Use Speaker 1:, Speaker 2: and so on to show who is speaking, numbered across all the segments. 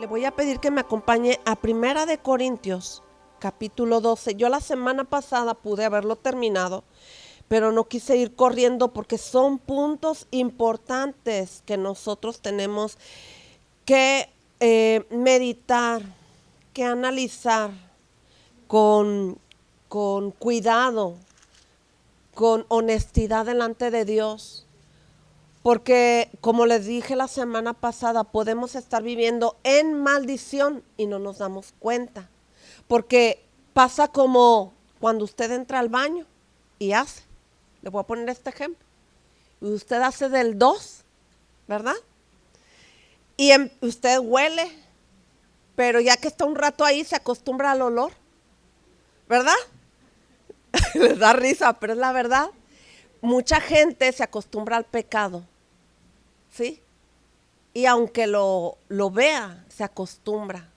Speaker 1: Le voy a pedir que me acompañe a Primera de Corintios, capítulo 12. Yo la semana pasada pude haberlo terminado, pero no quise ir corriendo porque son puntos importantes que nosotros tenemos que meditar, que analizar con, con cuidado, con honestidad delante de Dios. Porque, como les dije la semana pasada, podemos estar viviendo en maldición y no nos damos cuenta. Porque pasa como cuando usted entra al baño y hace. Le voy a poner este ejemplo. Usted hace del 2, ¿verdad? Y usted huele, pero ya que está un rato ahí se acostumbra al olor, ¿verdad? Les da risa, pero es la verdad. Mucha gente se acostumbra al pecado, ¿sí? Y aunque lo vea, se acostumbra.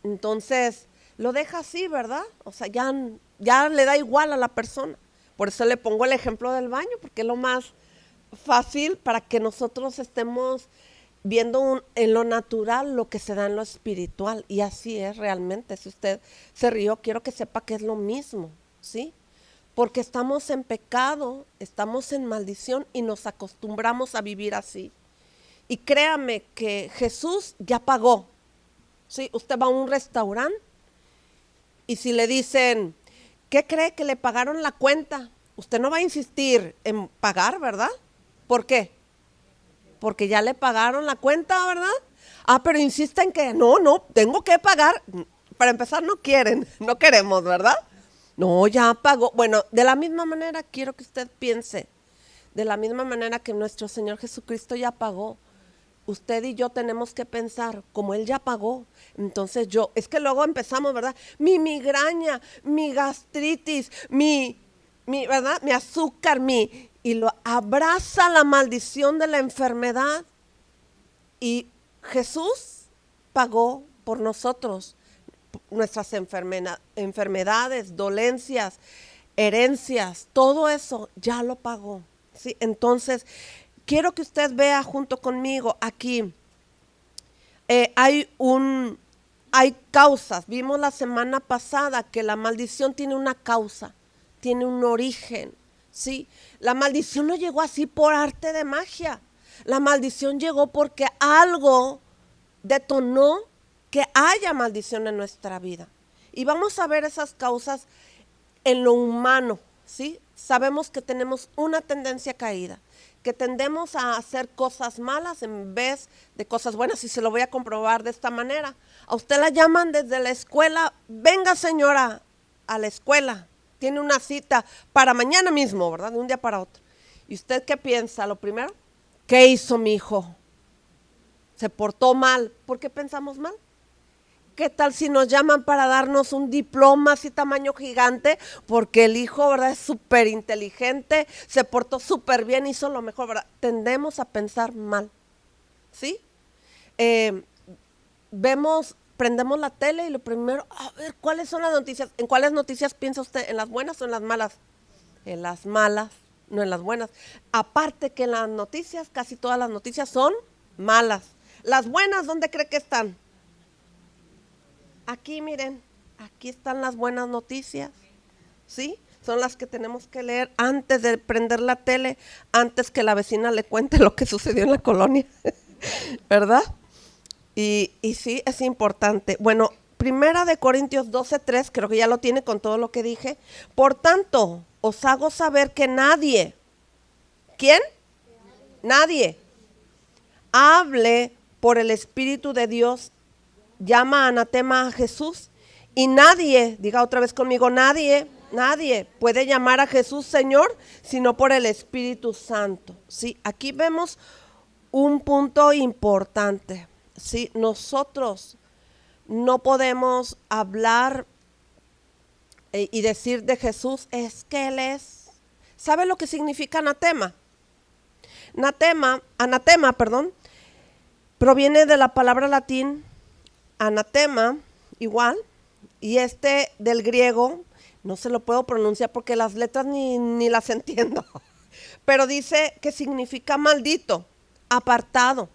Speaker 1: Entonces, lo deja así, ¿verdad? O sea, ya le da igual a la persona. Por eso le pongo el ejemplo del baño, porque es lo más fácil para que nosotros estemos viendo en lo natural lo que se da en lo espiritual. Y así es realmente. Si usted se rió, quiero que sepa que es lo mismo, ¿sí? Porque estamos en pecado, estamos en maldición y nos acostumbramos a vivir así. Y créame que Jesús ya pagó. ¿Sí? Usted va a un restaurante y si le dicen, ¿qué cree que le pagaron la cuenta? Usted no va a insistir en pagar, ¿verdad? ¿Por qué? Porque ya le pagaron la cuenta, ¿verdad? Ah, pero insisten que no, tengo que pagar. Para empezar, no quieren, no queremos, ¿verdad? No, ya pagó. Bueno, de la misma manera quiero que usted piense, de la misma manera que nuestro Señor Jesucristo ya pagó. Usted y yo tenemos que pensar, como Él ya pagó, entonces es que luego empezamos, ¿verdad? Mi migraña, mi gastritis, ¿verdad? Mi azúcar, y lo abraza la maldición de la enfermedad. Y Jesús pagó por nosotros nuestras enfermedades, dolencias, herencias, todo eso ya lo pagó, ¿sí? Entonces, quiero que usted vea junto conmigo aquí, hay causas. Vimos la semana pasada que la maldición tiene una causa, tiene un origen, ¿sí? La maldición no llegó así por arte de magia. La maldición llegó porque algo detonó que haya maldición en nuestra vida. Y vamos a ver esas causas en lo humano, ¿sí? Sabemos que tenemos una tendencia caída, que tendemos a hacer cosas malas en vez de cosas buenas, y se lo voy a comprobar de esta manera. A usted la llaman desde la escuela, venga señora a la escuela, tiene una cita para mañana mismo, ¿verdad? De un día para otro. ¿Y usted qué piensa? Lo primero, ¿qué hizo mi hijo? ¿Se portó mal? ¿Por qué pensamos mal? ¿Qué tal si nos llaman para darnos un diploma así tamaño gigante? Porque el hijo, ¿verdad? Es súper inteligente, se portó súper bien, hizo lo mejor, ¿verdad? Tendemos a pensar mal, ¿sí? Prendemos la tele y lo primero, a ver, ¿cuáles son las noticias? ¿En cuáles noticias piensa usted? ¿En las buenas o en las malas? En las malas, no en las buenas. Aparte que en las noticias, casi todas las noticias son malas. Las buenas, ¿dónde cree que están? Aquí miren, aquí están las buenas noticias, ¿sí? Son las que tenemos que leer antes de prender la tele, antes que la vecina le cuente lo que sucedió en la colonia, ¿verdad? Y sí, es importante. Bueno, Primera de Corintios 12:3, creo que ya lo tiene con todo lo que dije. Por tanto, os hago saber que nadie, ¿quién? Nadie, hable por el Espíritu de Dios, llama anatema a Jesús, y nadie, diga otra vez conmigo, nadie puede llamar a Jesús Señor sino por el Espíritu Santo. Sí, aquí vemos un punto importante. Sí, nosotros no podemos hablar y decir de Jesús, es que Él es. ¿Sabe lo que significa anatema? Anatema, proviene de la palabra latín anatema, igual, y del griego, no se lo puedo pronunciar porque las letras ni las entiendo, pero dice que significa maldito, apartado,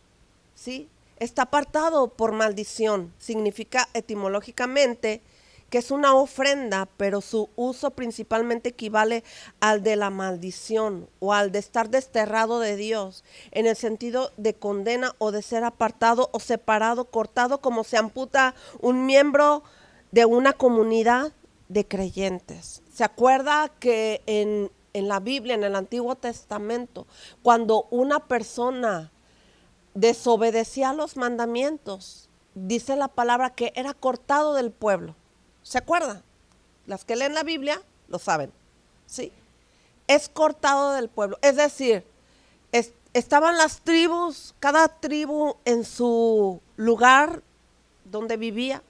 Speaker 1: ¿sí? está apartado por maldición. Significa etimológicamente que es una ofrenda, pero su uso principalmente equivale al de la maldición o al de estar desterrado de Dios, en el sentido de condena o de ser apartado o separado, cortado, como se amputa un miembro de una comunidad de creyentes. ¿Se acuerda que en la Biblia, en el Antiguo Testamento, cuando una persona desobedecía los mandamientos, dice la palabra que era cortado del pueblo? ¿Se acuerdan? Las que leen la Biblia lo saben, ¿sí? Es cortado del pueblo. Es decir, estaban las tribus, cada tribu en su lugar donde vivía.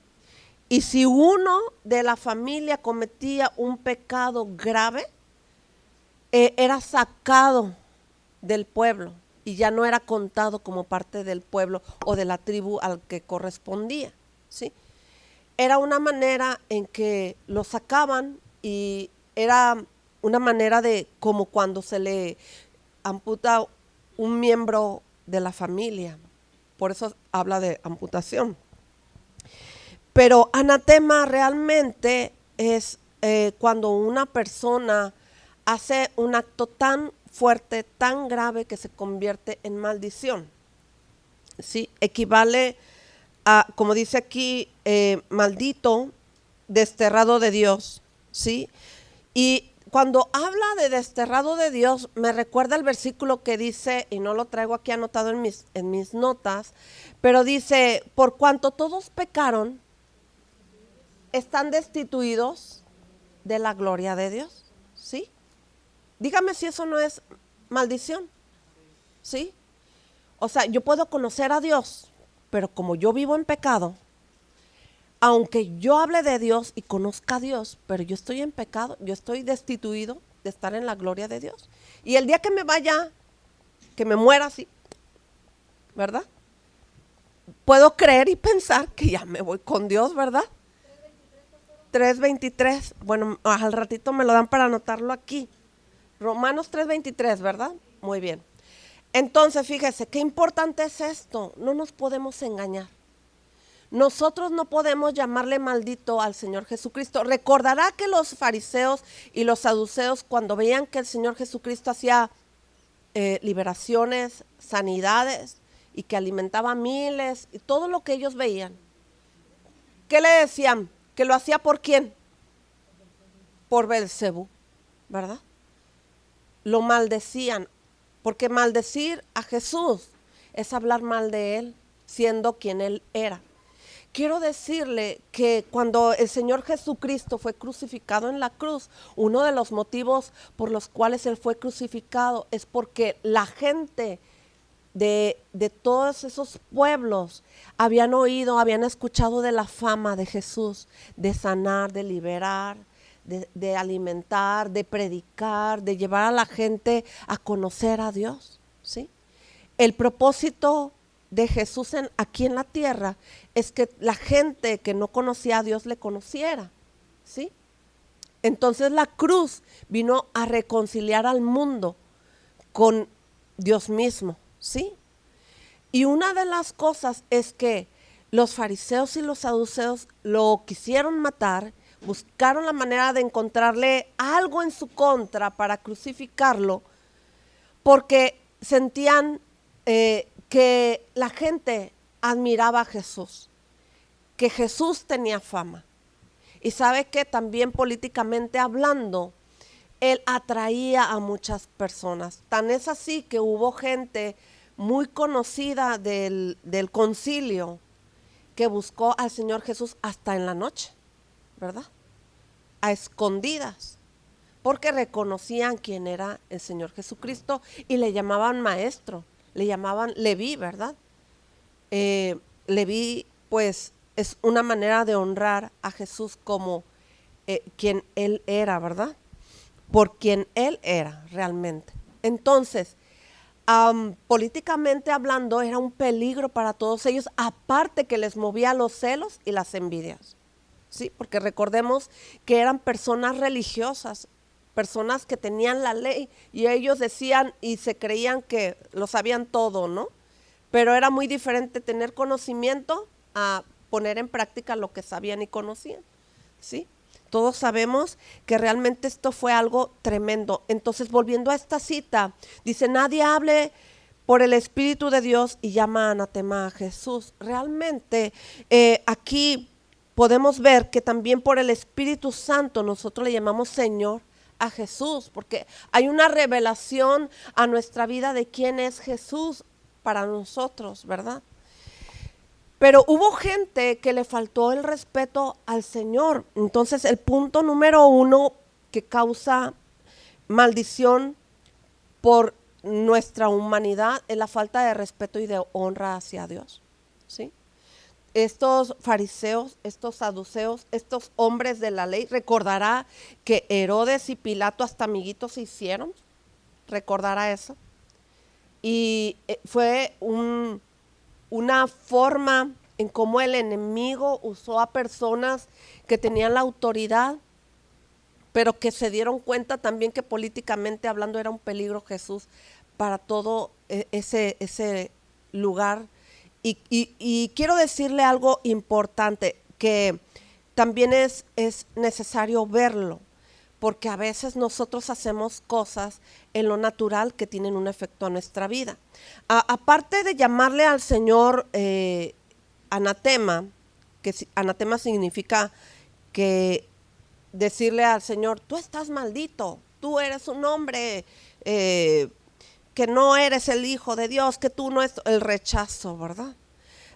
Speaker 1: Y si uno de la familia cometía un pecado grave, era sacado del pueblo y ya no era contado como parte del pueblo o de la tribu al que correspondía, ¿sí? Era una manera en que lo sacaban y era una manera de como cuando se le amputa un miembro de la familia. Por eso habla de amputación. Pero anatema realmente es cuando una persona hace un acto tan fuerte, tan grave que se convierte en maldición. ¿Sí? Equivale a, como dice aquí, maldito, desterrado de Dios, ¿sí? Y cuando habla de desterrado de Dios, me recuerda el versículo que dice, y no lo traigo aquí anotado en mis notas, pero dice, por cuanto todos pecaron, están destituidos de la gloria de Dios, ¿sí? Dígame si eso no es maldición, ¿sí? O sea, yo puedo conocer a Dios, pero como yo vivo en pecado, aunque yo hable de Dios y conozca a Dios, pero yo estoy en pecado, yo estoy destituido de estar en la gloria de Dios. Y el día que me vaya, que me muera así, ¿verdad? Puedo creer y pensar que ya me voy con Dios, ¿verdad? 3:23, bueno, al ratito me lo dan para anotarlo aquí. Romanos 3:23, ¿verdad? Muy bien. Entonces, fíjese, qué importante es esto. No nos podemos engañar. Nosotros no podemos llamarle maldito al Señor Jesucristo. Recordará que los fariseos y los saduceos, cuando veían que el Señor Jesucristo hacía liberaciones, sanidades y que alimentaba a miles y todo lo que ellos veían, ¿qué le decían? ¿Que lo hacía por quién? Por Beelzebú, ¿verdad? Lo maldecían, porque maldecir a Jesús es hablar mal de Él, siendo quien Él era. Quiero decirle que cuando el Señor Jesucristo fue crucificado en la cruz, uno de los motivos por los cuales Él fue crucificado es porque la gente de todos esos pueblos habían oído, habían escuchado de la fama de Jesús, de sanar, de liberar, de alimentar, de predicar, de llevar a la gente a conocer a Dios, ¿sí? El propósito de Jesús aquí en la tierra es que la gente que no conocía a Dios le conociera, ¿sí? Entonces la cruz vino a reconciliar al mundo con Dios mismo, ¿sí? Y una de las cosas es que los fariseos y los saduceos lo quisieron matar, buscaron la manera de encontrarle algo en su contra para crucificarlo, porque sentían que la gente admiraba a Jesús, que Jesús tenía fama. Y sabe que también políticamente hablando, Él atraía a muchas personas. Tan es así que hubo gente muy conocida del concilio que buscó al Señor Jesús hasta en la noche, ¿verdad? A escondidas, porque reconocían quién era el Señor Jesucristo y le llamaban maestro, le llamaban Leví, ¿verdad? Leví, pues, es una manera de honrar a Jesús como quien Él era, ¿verdad? Por quien Él era realmente. Entonces, políticamente hablando, era un peligro para todos ellos, aparte que les movía los celos y las envidias, ¿sí? Porque recordemos que eran personas religiosas, personas que tenían la ley y ellos decían y se creían que lo sabían todo, ¿no? pero era muy diferente tener conocimiento a poner en práctica lo que sabían y conocían, ¿sí? Todos sabemos que realmente esto fue algo tremendo. Entonces, volviendo a esta cita, dice, nadie hable por el Espíritu de Dios y llama anatema a Jesús. Realmente aquí podemos ver que también por el Espíritu Santo nosotros le llamamos Señor a Jesús, porque hay una revelación a nuestra vida de quién es Jesús para nosotros, ¿verdad? Pero hubo gente que le faltó el respeto al Señor. Entonces el punto número 1 que causa maldición por nuestra humanidad es la falta de respeto y de honra hacia Dios, ¿sí? Estos fariseos, estos saduceos, estos hombres de la ley, recordará que Herodes y Pilato hasta amiguitos se hicieron, recordará eso. Y fue una forma en cómo el enemigo usó a personas que tenían la autoridad, pero que se dieron cuenta también que políticamente hablando era un peligro Jesús para todo ese lugar. Y quiero decirle algo importante, que también es necesario verlo, porque a veces nosotros hacemos cosas en lo natural que tienen un efecto a nuestra vida. Aparte de llamarle al Señor anatema, que anatema significa que decirle al Señor, tú estás maldito, tú eres un hombre que no eres el Hijo de Dios, que tú no es el rechazo, ¿verdad?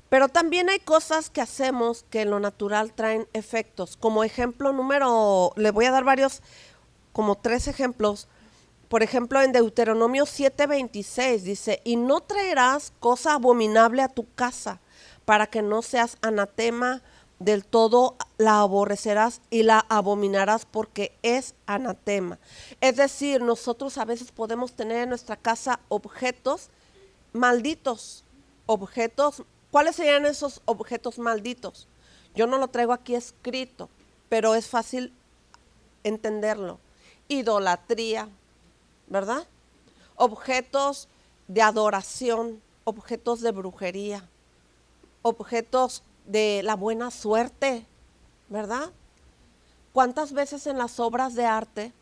Speaker 1: Pero también hay cosas que hacemos que en lo natural traen efectos. Como ejemplo le voy a dar varios, como 3 ejemplos. Por ejemplo, en Deuteronomio 7:26 dice, y no traerás cosa abominable a tu casa, para que no seas anatema del todo, la aborrecerás y la abominarás porque es anatema. Es decir, nosotros a veces podemos tener en nuestra casa objetos malditos, objetos. ¿Cuáles serían esos objetos malditos? Yo no lo traigo aquí escrito, pero es fácil entenderlo. Idolatría, ¿verdad? Objetos de adoración, objetos de brujería, objetos de la buena suerte, ¿verdad? ¿Cuántas veces en las obras de arte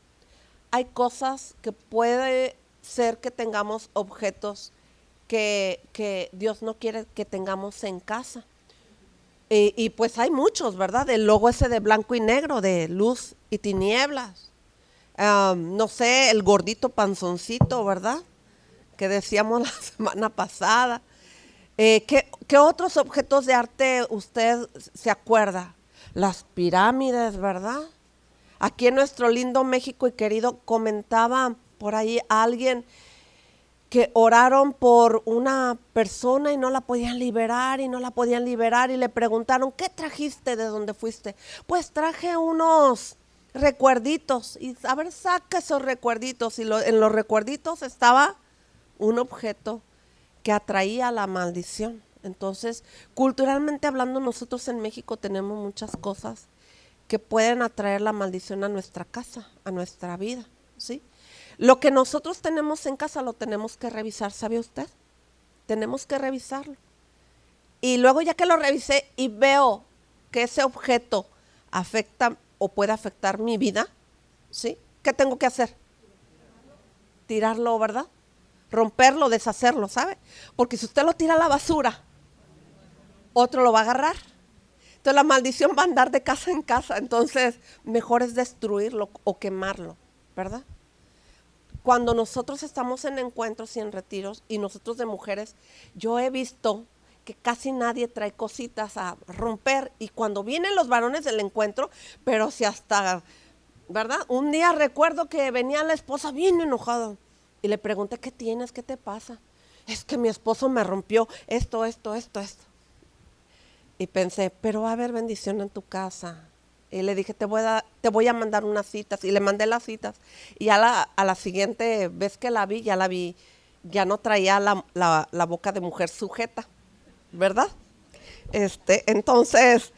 Speaker 1: hay cosas que puede ser que tengamos objetos que Dios no quiere que tengamos en casa? Y pues hay muchos, ¿verdad? El logo ese de blanco y negro, de luz y tinieblas. No sé, el gordito panzoncito, ¿verdad? Que decíamos la semana pasada. ¿Qué otros objetos de arte usted se acuerda? Las pirámides, ¿verdad? Aquí en nuestro lindo México y querido, comentaba por ahí alguien que oraron por una persona y no la podían liberar y no la podían liberar y le preguntaron, ¿qué trajiste de donde fuiste? Pues traje unos recuerditos y a ver, saca esos recuerditos y en los recuerditos estaba un objeto que atraía la maldición. Entonces, culturalmente hablando, nosotros en México tenemos muchas cosas que pueden atraer la maldición a nuestra casa, a nuestra vida, ¿sí? Lo que nosotros tenemos en casa lo tenemos que revisar, ¿sabe usted? Tenemos que revisarlo. Y luego ya que lo revisé y veo que ese objeto afecta o puede afectar mi vida, ¿sí? ¿Qué tengo que hacer? Tirarlo, ¿verdad? Romperlo, deshacerlo, ¿sabe? Porque si usted lo tira a la basura, otro lo va a agarrar. Entonces la maldición va a andar de casa en casa. Entonces mejor es destruirlo o quemarlo, ¿verdad? Cuando nosotros estamos en encuentros y en retiros, y nosotros de mujeres, yo he visto que casi nadie trae cositas a romper, y cuando vienen los varones del encuentro, pero si hasta, ¿verdad? Un día recuerdo que venía la esposa bien enojada y le pregunté, ¿qué tienes? ¿Qué te pasa? Es que mi esposo me rompió esto. Y pensé, pero va a haber bendición en tu casa. Y le dije, te voy a mandar unas citas. Y le mandé las citas. Y a la siguiente vez que la vi, ya no traía la boca de mujer sujeta, ¿verdad? Entonces,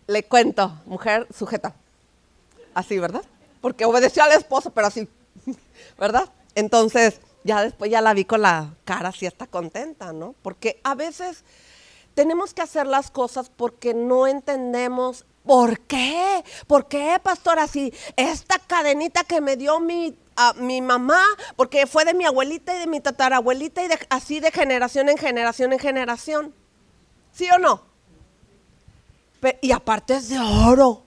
Speaker 1: le cuento, mujer sujeta. Así, ¿verdad? Porque obedeció al esposo, pero así, ¿verdad? Entonces, Ya después ya la vi con la cara así está contenta, ¿no? Porque a veces tenemos que hacer las cosas porque no entendemos por qué. ¿Por qué, pastora? Si esta cadenita que me dio mi mamá, porque fue de mi abuelita y de mi tatarabuelita y así de generación en generación en generación. ¿Sí o no? Y aparte es de oro.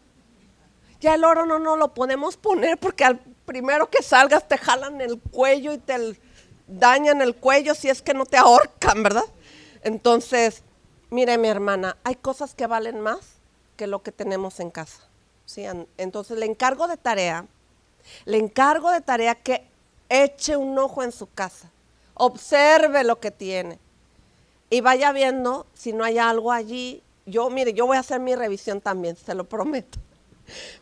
Speaker 1: Ya el oro no lo podemos poner porque al primero que salgas te jalan el cuello y te dañan el cuello si es que no te ahorcan, ¿verdad? Entonces, mire mi hermana, hay cosas que valen más que lo que tenemos en casa. ¿Sí? Entonces le encargo de tarea que eche un ojo en su casa, observe lo que tiene y vaya viendo si no hay algo allí. Mire, yo voy a hacer mi revisión también, se lo prometo.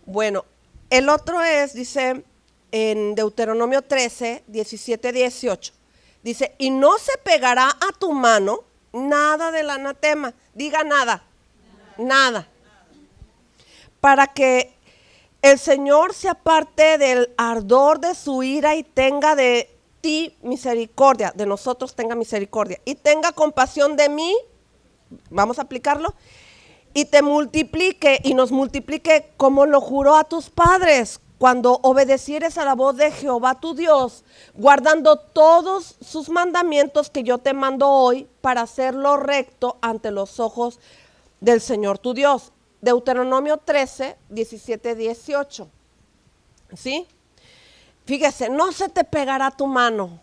Speaker 1: Bueno, el otro dice en Deuteronomio 13, 17, 18, dice, y no se pegará a tu mano nada del anatema, diga nada, nada, para que el Señor se aparte del ardor de su ira y tenga de ti misericordia, de nosotros tenga misericordia, y tenga compasión de mí, vamos a aplicarlo, y te multiplique y nos multiplique como lo juró a tus padres, cuando obedecieres a la voz de Jehová tu Dios, guardando todos sus mandamientos que yo te mando hoy para hacerlo recto ante los ojos del Señor tu Dios. Deuteronomio 13, 17, 18. ¿Sí? Fíjese, no se te pegará tu mano.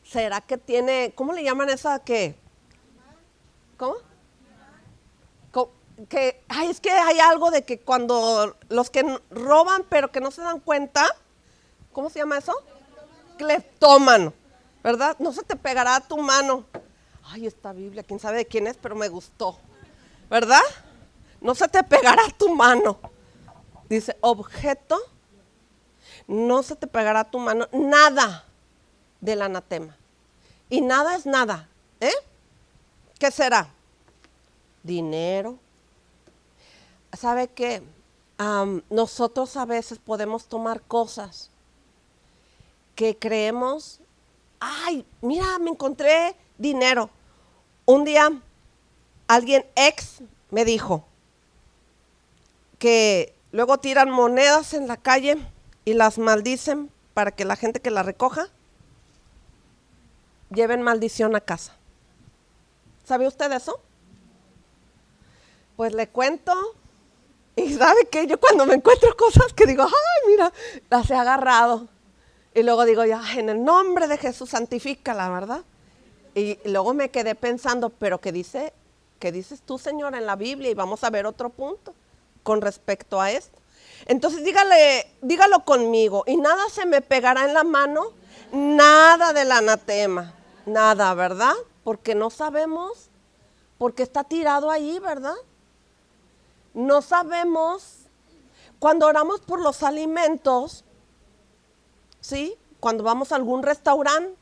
Speaker 1: ¿Será que tiene, cómo le llaman esa que? ¿Cómo? Es que hay algo de que cuando los que roban pero que no se dan cuenta, ¿cómo se llama eso? Cleptómano, ¿verdad? No se te pegará tu mano. Ay, esta Biblia, quién sabe de quién es, pero me gustó, ¿verdad? No se te pegará tu mano. Dice, objeto, no se te pegará tu mano, nada del anatema. Y nada es nada, ¿eh? ¿Qué será? Dinero. ¿Sabe qué? Nosotros a veces podemos tomar cosas que creemos, ay, mira, me encontré dinero. Un día alguien ex me dijo que luego tiran monedas en la calle y las maldicen para que la gente que las recoja lleven maldición a casa. ¿Sabe usted eso? Pues le cuento. Y sabe que yo cuando me encuentro cosas que digo, ay, mira, las he agarrado. Y luego digo, ya, en el nombre de Jesús, santifícala, ¿verdad? Y luego me quedé pensando, pero ¿qué dices tú, Señor, en la Biblia? Y vamos a ver otro punto con respecto a esto. Entonces dígalo conmigo, y nada se me pegará en la mano, nada del anatema, nada, ¿verdad? Porque no sabemos, porque está tirado ahí, ¿verdad? No sabemos, cuando oramos por los alimentos, ¿sí? Cuando vamos a algún restaurante,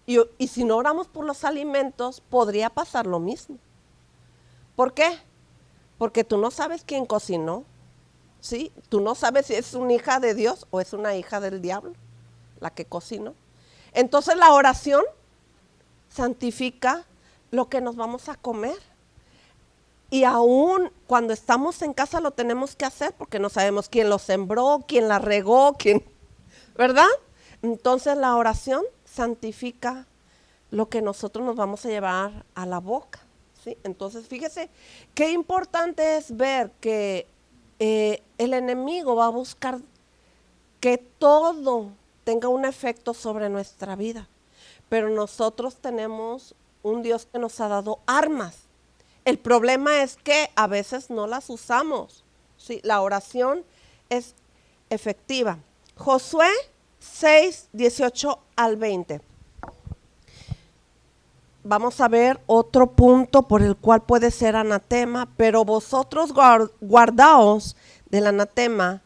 Speaker 1: y si no oramos por los alimentos, podría pasar lo mismo. ¿Por qué? Porque tú no sabes quién cocinó, ¿sí? Tú no sabes si es una hija de Dios o es una hija del diablo, la que cocinó. Entonces la oración santifica lo que nos vamos a comer. Y aún cuando estamos en casa lo tenemos que hacer porque no sabemos quién lo sembró, quién la regó, ¿verdad? Entonces la oración santifica lo que nosotros nos vamos a llevar a la boca, ¿sí? Entonces fíjese qué importante es ver que el enemigo va a buscar que todo tenga un efecto sobre nuestra vida, pero nosotros tenemos un Dios que nos ha dado armas. El problema es que a veces no las usamos. ¿Sí? La oración es efectiva. Josué 6, 18 al 20. Vamos a ver otro punto por el cual puede ser anatema, pero vosotros guardaos del anatema,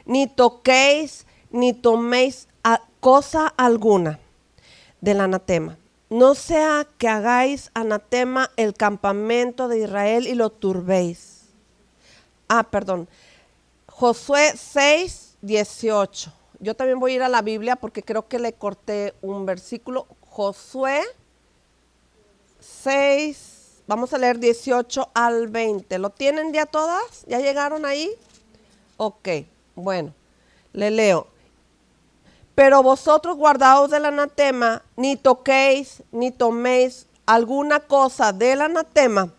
Speaker 1: ni toquéis, ni toméis cosa alguna del anatema. No sea que hagáis anatema el campamento de Israel y lo turbéis. Josué 6, 18. yo también voy a ir a la Biblia porque creo que le corté un versículo. Josué 6, vamos a leer 18 al 20. ¿Lo tienen ya todas? ¿Ya llegaron ahí? Ok, bueno, le leo. Pero vosotros guardaos del anatema, ni toquéis, ni toméis alguna cosa del anatema,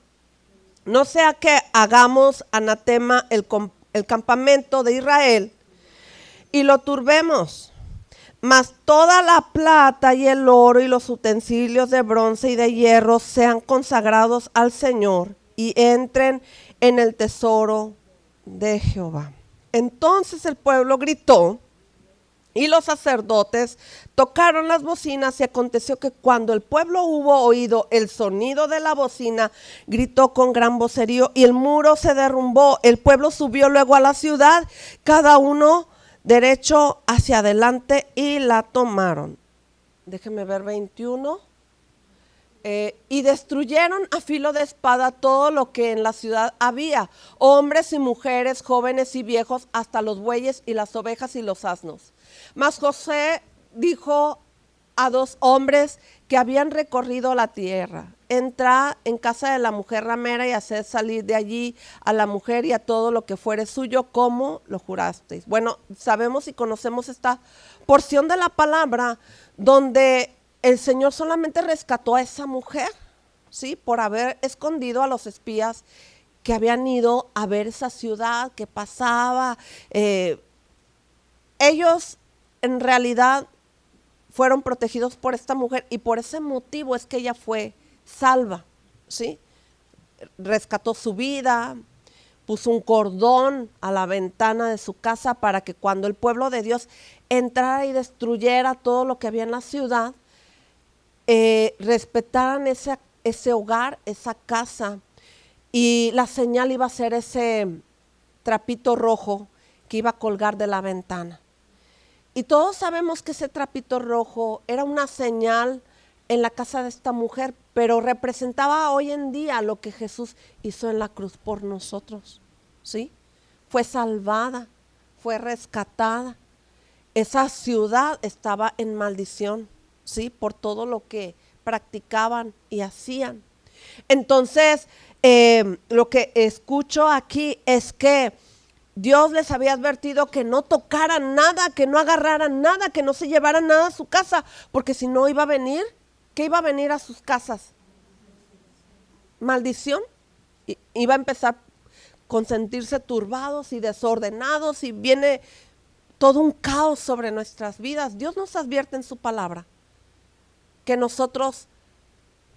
Speaker 1: no sea que hagamos anatema el campamento de Israel y lo turbemos. Mas toda la plata y el oro y los utensilios de bronce y de hierro sean consagrados al Señor y entren en el tesoro de Jehová. Entonces el pueblo gritó y los sacerdotes tocaron las bocinas, y aconteció que cuando el pueblo hubo oído el sonido de la bocina, gritó con gran vocerío y el muro se derrumbó. El pueblo subió luego a la ciudad, cada uno derecho hacia adelante, y la tomaron. Déjenme ver 21. Y destruyeron a filo de espada todo lo que en la ciudad había, hombres y mujeres, jóvenes y viejos, hasta los bueyes y las ovejas y los asnos. Mas José dijo a dos hombres que habían recorrido la tierra: entrad en casa de la mujer ramera y haced salir de allí a la mujer y a todo lo que fuere suyo, como lo jurasteis. Bueno, sabemos y conocemos esta porción de la palabra donde el Señor solamente rescató a esa mujer, ¿sí? Por haber escondido a los espías que habían ido a ver esa ciudad que pasaba. Ellos en realidad fueron protegidos por esta mujer y por ese motivo es que ella fue salva, ¿sí? Rescató su vida, puso un cordón a la ventana de su casa para que cuando el pueblo de Dios entrara y destruyera todo lo que había en la ciudad, respetaran ese hogar, esa casa, y la señal iba a ser ese trapito rojo que iba a colgar de la ventana. Y todos sabemos que ese trapito rojo era una señal en la casa de esta mujer, pero representaba hoy en día lo que Jesús hizo en la cruz por nosotros, ¿sí? Fue salvada, fue rescatada. Esa ciudad estaba en maldición, ¿sí? Por todo lo que practicaban y hacían. Entonces, lo que escucho aquí es que Dios les había advertido que no tocaran nada, que no agarraran nada, que no se llevaran nada a su casa, porque si no iba a venir, ¿qué iba a venir a sus casas? Maldición. Iba a empezar con sentirse turbados y desordenados, y viene todo un caos sobre nuestras vidas. Dios nos advierte en su palabra que nosotros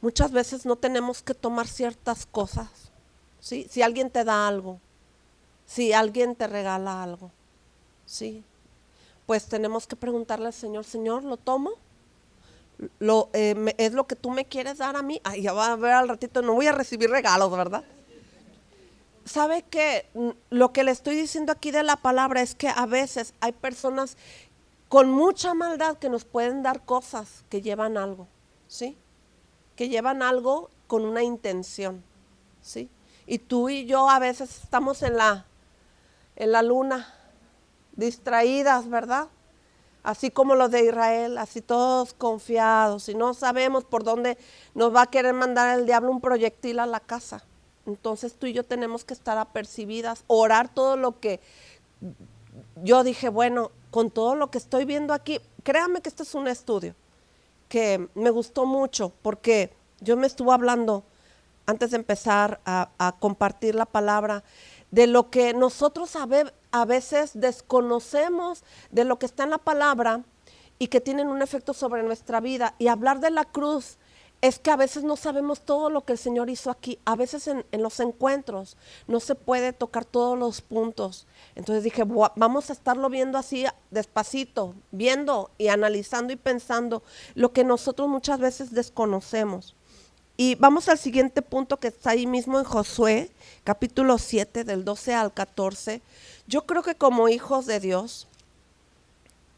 Speaker 1: muchas veces no tenemos que tomar ciertas cosas, ¿sí? Si alguien te da algo, si alguien te regala algo, ¿sí? Pues tenemos que preguntarle al Señor: Señor, ¿lo tomo? ¿Es lo que tú me quieres dar a mí? Ay, ya va a ver al ratito, no voy a recibir regalos, ¿verdad? ¿Sabe qué? Lo que le estoy diciendo aquí de la palabra es que a veces hay personas con mucha maldad que nos pueden dar cosas que llevan algo, ¿sí? Que llevan algo con una intención, ¿sí? Y tú y yo a veces estamos en la luna, distraídas, ¿verdad? Así como los de Israel, así todos confiados, y no sabemos por dónde nos va a querer mandar el diablo un proyectil a la casa. Entonces tú y yo tenemos que estar apercibidas, orar todo lo que yo dije. Bueno, con todo lo que estoy viendo aquí, créanme que este es un estudio que me gustó mucho, porque yo me estuve hablando antes de empezar a compartir la palabra de lo que nosotros a veces desconocemos de lo que está en la palabra y que tienen un efecto sobre nuestra vida. Y hablar de la cruz es que a veces no sabemos todo lo que el Señor hizo aquí. A veces en los encuentros no se puede tocar todos los puntos. Entonces dije, vamos a estarlo viendo así despacito, viendo y analizando y pensando lo que nosotros muchas veces desconocemos. Y vamos al siguiente punto, que está ahí mismo en Josué, capítulo 7, del 12 al 14. Yo creo que como hijos de Dios,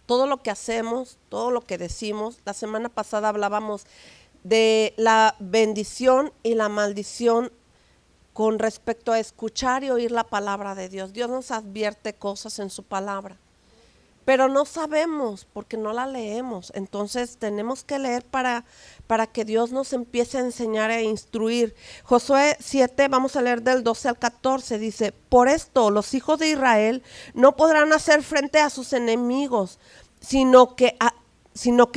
Speaker 1: todo lo que hacemos, todo lo que decimos, la semana pasada hablábamos de la bendición y la maldición con respecto a escuchar y oír la palabra de Dios. Dios nos advierte cosas en su palabra. pero no sabemos porque no la leemos. Entonces tenemos que leer para que Dios nos empiece a enseñar e instruir. Josué 7, vamos a leer del 12 al 14, dice: por esto los hijos de Israel no podrán hacer frente a sus enemigos, sino que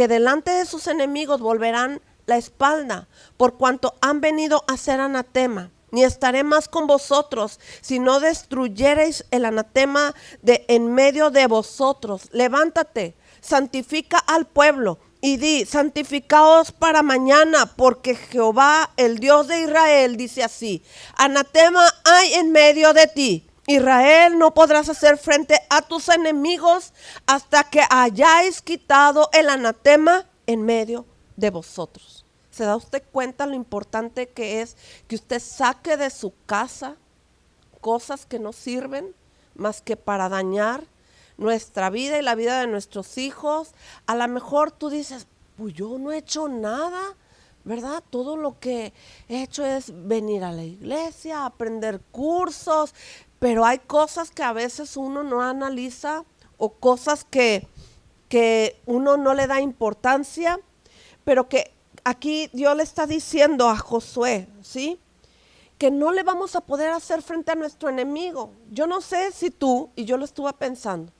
Speaker 1: delante de sus enemigos volverán la espalda, por cuanto han venido a ser anatema. Ni estaré más con vosotros, si no destruyereis el anatema de en medio de vosotros. Levántate, santifica al pueblo, y di: santificaos para mañana, porque Jehová, el Dios de Israel, dice así: anatema hay en medio de ti. Israel, no podrás hacer frente a tus enemigos hasta que hayáis quitado el anatema en medio de vosotros. ¿Se da usted cuenta lo importante que es que usted saque de su casa cosas que no sirven más que para dañar nuestra vida y la vida de nuestros hijos? A lo mejor tú dices: pues yo no he hecho nada, ¿verdad? Todo lo que he hecho es venir a la iglesia, aprender cursos, pero hay cosas que a veces uno no analiza, o cosas que uno no le da importancia, pero que aquí Dios le está diciendo a Josué, ¿sí?, que no le vamos a poder hacer frente a nuestro enemigo. Yo no sé si tú, y yo lo estuve pensando,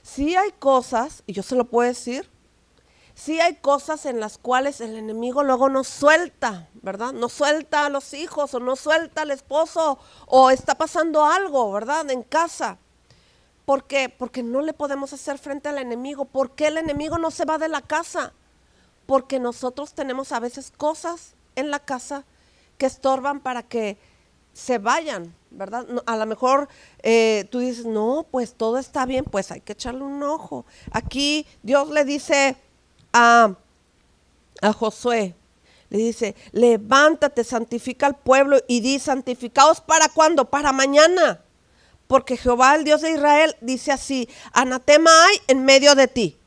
Speaker 1: sí hay cosas, y yo se lo puedo decir, sí hay cosas en las cuales el enemigo luego nos suelta, ¿verdad? Nos suelta a los hijos, o nos suelta al esposo, o está pasando algo, ¿verdad?, en casa. ¿Por qué? Porque no le podemos hacer frente al enemigo. ¿Por qué el enemigo no se va de la casa? Porque nosotros tenemos a veces cosas en la casa que estorban para que se vayan, ¿verdad? A lo mejor tú dices: no, pues todo está bien, pues hay que echarle un ojo. Aquí Dios le dice a Josué, le dice: levántate, santifica al pueblo y di: santificaos. ¿Para cuándo? Para mañana. Porque Jehová, el Dios de Israel, dice así: anatema hay en medio de ti.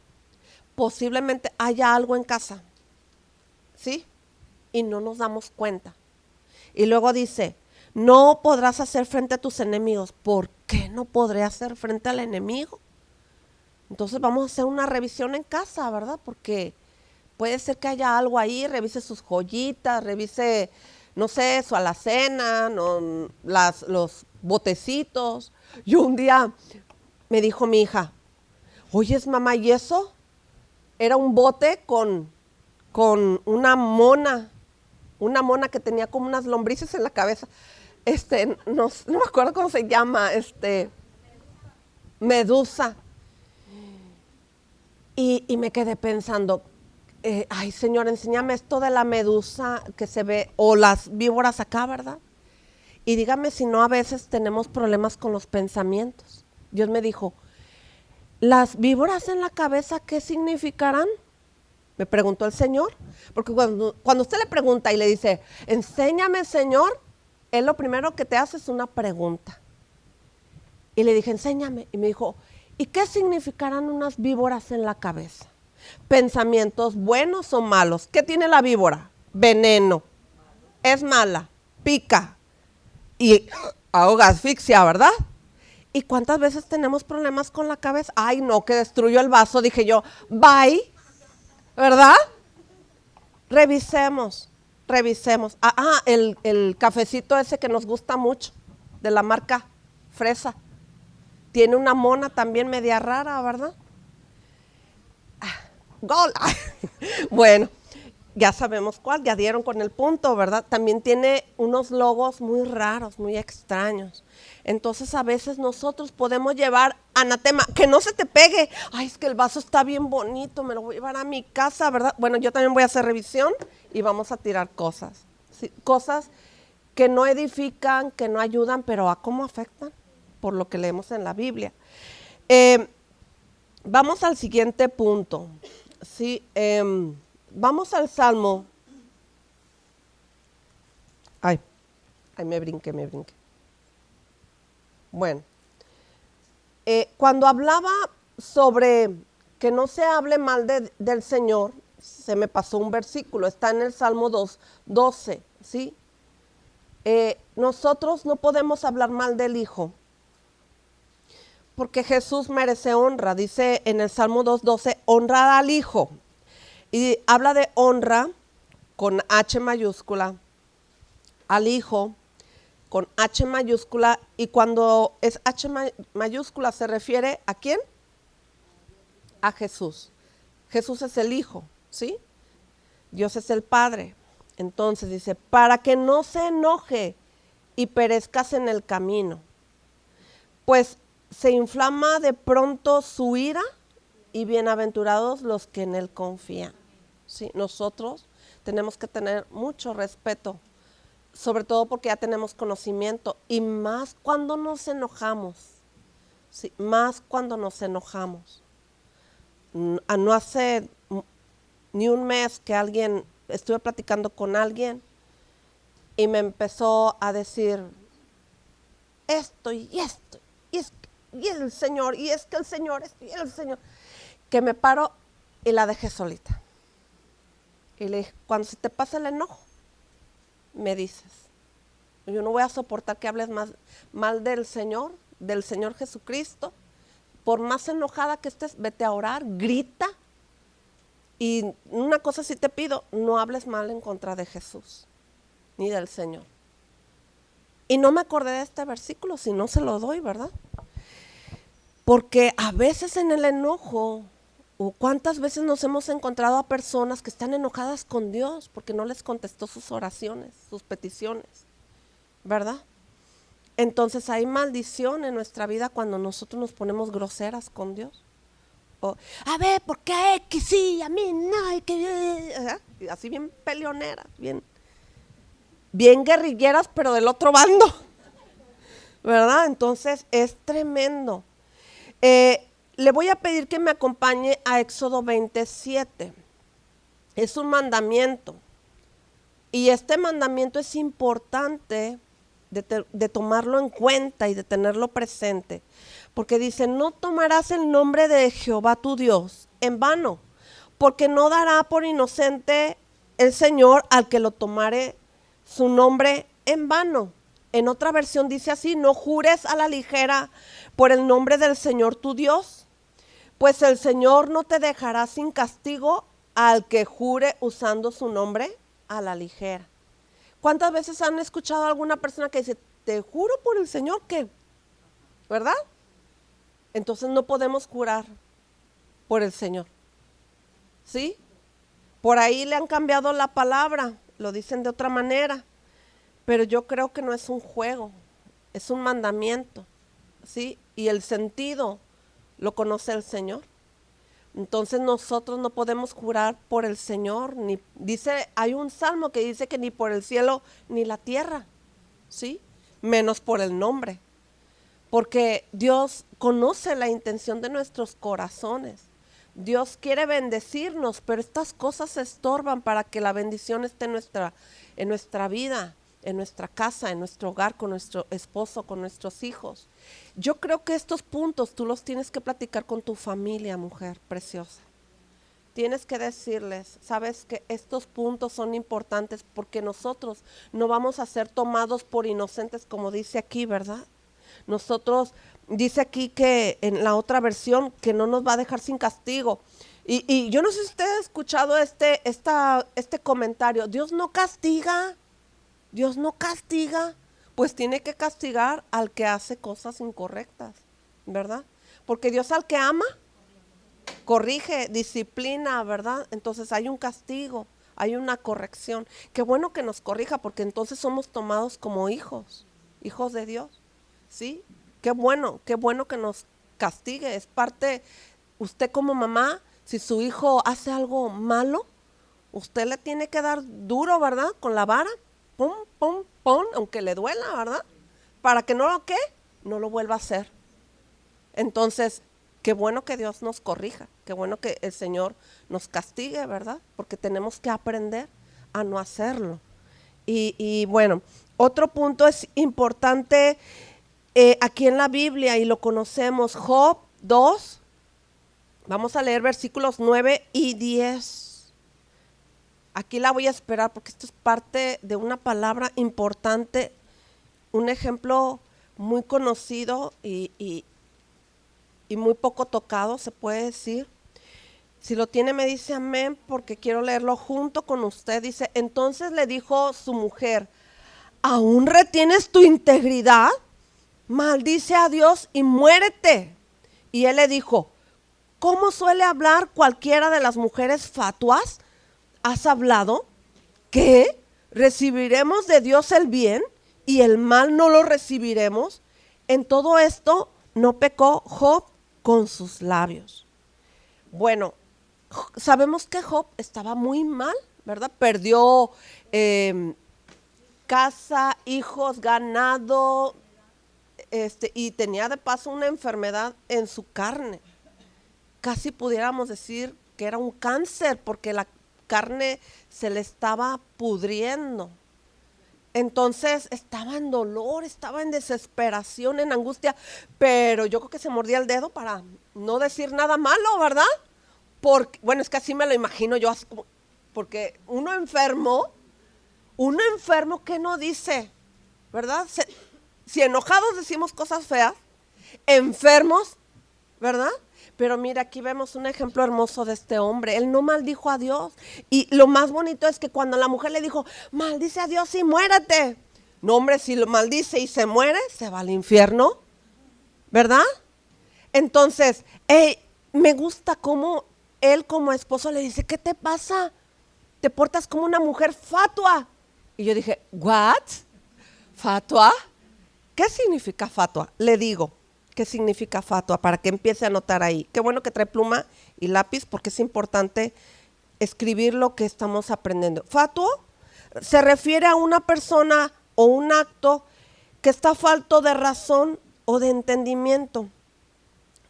Speaker 1: Posiblemente haya algo en casa, ¿sí?, y no nos damos cuenta. Y luego dice: no podrás hacer frente a tus enemigos. ¿Por qué no podré hacer frente al enemigo? Entonces vamos a hacer una revisión en casa, ¿verdad? Porque puede ser que haya algo ahí. Revise sus joyitas, revise, no sé, su alacena, no, los botecitos. Yo un día me dijo mi hija: oyes, mamá, ¿y eso? Era un bote con una mona que tenía como unas lombrices en la cabeza. No me acuerdo cómo se llama, medusa. Y me quedé pensando: ay, Señor, enséñame esto de la medusa que se ve, o las víboras acá, ¿verdad? Y dígame si no a veces tenemos problemas con los pensamientos. Dios me dijo: ¿las víboras en la cabeza qué significarán? Me preguntó el Señor. Porque cuando usted le pregunta y le dice: enséñame, Señor, Él lo primero que te hace es una pregunta. Y le dije: enséñame. Y me dijo: ¿y qué significarán unas víboras en la cabeza? ¿Pensamientos buenos o malos? ¿Qué tiene la víbora? Veneno. Es mala, pica y ahoga, asfixia, ¿verdad? ¿Y cuántas veces tenemos problemas con la cabeza? Ay, no, que destruyó el vaso. Dije yo: bye, ¿verdad? Revisemos. El cafecito ese que nos gusta mucho, de la marca Fresa, tiene una mona también media rara, ¿verdad? ¡Gol! Bueno, ya sabemos cuál, ya dieron con el punto, ¿verdad? También tiene unos logos muy raros, muy extraños. Entonces a veces nosotros podemos llevar anatema, que no se te pegue. Ay, es que el vaso está bien bonito, me lo voy a llevar a mi casa, ¿verdad? Bueno, yo también voy a hacer revisión y vamos a tirar cosas. ¿Sí? Cosas que no edifican, que no ayudan, pero ¿a cómo afectan? Por lo que leemos en la Biblia. Vamos al siguiente punto. Sí, vamos al Salmo. Ay, me brinqué. Bueno, cuando hablaba sobre que no se hable mal del Señor, se me pasó un versículo, está en el Salmo 12, ¿sí? Nosotros no podemos hablar mal del Hijo, porque Jesús merece honra. Dice en el Salmo 2:12, honrad al Hijo. Y habla de honra con H mayúscula, al Hijo con H mayúscula, y cuando es H mayúscula se refiere ¿a quién? A Jesús. Jesús es el Hijo, ¿sí? Dios es el Padre. Entonces dice, para que no se enoje y perezcas en el camino, pues se inflama de pronto su ira, y bienaventurados los que en él confían. Sí, nosotros tenemos que tener mucho respeto, sobre todo porque ya tenemos conocimiento, y más cuando nos enojamos. Sí, más cuando nos enojamos. No hace ni un mes que estuve platicando con alguien y me empezó a decir esto y esto, y el Señor, y es que el Señor, esto y el Señor, que me paro y la dejé solita. Y le dije, cuando se te pasa el enojo, me dices. Yo no voy a soportar que hables mal del Señor Jesucristo. Por más enojada que estés, vete a orar, grita. Y una cosa sí te pido, no hables mal en contra de Jesús, ni del Señor. Y no me acordé de este versículo, si no se lo doy, ¿verdad? Porque a veces en el enojo, o cuántas veces nos hemos encontrado a personas que están enojadas con Dios porque no les contestó sus oraciones, sus peticiones, ¿verdad? Entonces hay maldición en nuestra vida cuando nosotros nos ponemos groseras con Dios. O, a ver, ¿por qué que sí, a mí no? Y que, así bien peleoneras, bien guerrilleras, pero del otro bando, ¿verdad? Entonces es tremendo. Le voy a pedir que me acompañe a Éxodo 27. Es un mandamiento. Y este mandamiento es importante de tomarlo en cuenta y de tenerlo presente. Porque dice, no tomarás el nombre de Jehová tu Dios en vano, porque no dará por inocente el Señor al que lo tomare su nombre en vano. En otra versión dice así, no jures a la ligera por el nombre del Señor tu Dios, pues el Señor no te dejará sin castigo al que jure usando su nombre a la ligera. ¿Cuántas veces han escuchado a alguna persona que dice, te juro por el Señor que, ¿verdad? Entonces no podemos jurar por el Señor, ¿sí? Por ahí le han cambiado la palabra, lo dicen de otra manera, pero yo creo que no es un juego, es un mandamiento, ¿sí? Y el sentido lo conoce el Señor. Entonces nosotros no podemos jurar por el Señor, hay un salmo que dice que ni por el cielo ni la tierra, ¿sí? Menos por el nombre. Porque Dios conoce la intención de nuestros corazones. Dios quiere bendecirnos, pero estas cosas estorban para que la bendición esté en nuestra vida, en nuestra casa, en nuestro hogar, con nuestro esposo, con nuestros hijos. Yo creo que estos puntos tú los tienes que platicar con tu familia, mujer preciosa. Tienes que decirles, sabes que estos puntos son importantes porque nosotros no vamos a ser tomados por inocentes, como dice aquí, ¿verdad? Nosotros, dice aquí que en la otra versión, que no nos va a dejar sin castigo. Y yo no sé si usted ha escuchado este comentario, Dios no castiga, pues tiene que castigar al que hace cosas incorrectas, ¿verdad? Porque Dios al que ama, corrige, disciplina, ¿verdad? Entonces hay un castigo, hay una corrección. Qué bueno que nos corrija, porque entonces somos tomados como hijos de Dios. ¿Sí? Qué bueno que nos castigue. Es parte, usted como mamá, si su hijo hace algo malo, usted le tiene que dar duro, ¿verdad? Con la vara, pum, pum, pum, aunque le duela, ¿verdad? Para que no lo vuelva a hacer. Entonces, qué bueno que Dios nos corrija, qué bueno que el Señor nos castigue, ¿verdad? Porque tenemos que aprender a no hacerlo. Y bueno, otro punto es importante. Aquí en la Biblia, y lo conocemos, Job 2, vamos a leer versículos 9 y 10. Aquí la voy a esperar porque esto es parte de una palabra importante, un ejemplo muy conocido y y muy poco tocado, se puede decir. Si lo tiene me dice amén, porque quiero leerlo junto con usted. Dice, entonces le dijo su mujer, ¿aún retienes tu integridad? Maldice a Dios y muérete. Y él le dijo, ¿cómo suele hablar cualquiera de las mujeres fatuas? ¿Has hablado? ¿Qué? ¿Recibiremos de Dios el bien y el mal no lo recibiremos? En todo esto no pecó Job con sus labios. Bueno, sabemos que Job estaba muy mal, ¿verdad? Perdió casa, hijos, ganado, y tenía de paso una enfermedad en su carne. Casi pudiéramos decir que era un cáncer porque la carne se le estaba pudriendo. Entonces estaba en dolor, estaba en desesperación, en angustia, pero yo creo que se mordía el dedo para no decir nada malo, ¿verdad? Porque, bueno, es que así me lo imagino yo, porque uno enfermo, ¿qué no dice? ¿Verdad? Si enojados decimos cosas feas, enfermos, ¿verdad? Pero mira, aquí vemos un ejemplo hermoso de este hombre. Él no maldijo a Dios. Y lo más bonito es que cuando la mujer le dijo, maldice a Dios y muérete. No, hombre, si lo maldice y se muere, se va al infierno, ¿verdad? Entonces, me gusta cómo él como esposo le dice, ¿qué te pasa? Te portas como una mujer fatua. Y yo dije, ¿what? ¿Fatua? ¿Qué significa fatua? Le digo, ¿qué significa fatua? Para que empiece a anotar ahí. Qué bueno que trae pluma y lápiz porque es importante escribir lo que estamos aprendiendo. Fatuo se refiere a una persona o un acto que está falto de razón o de entendimiento.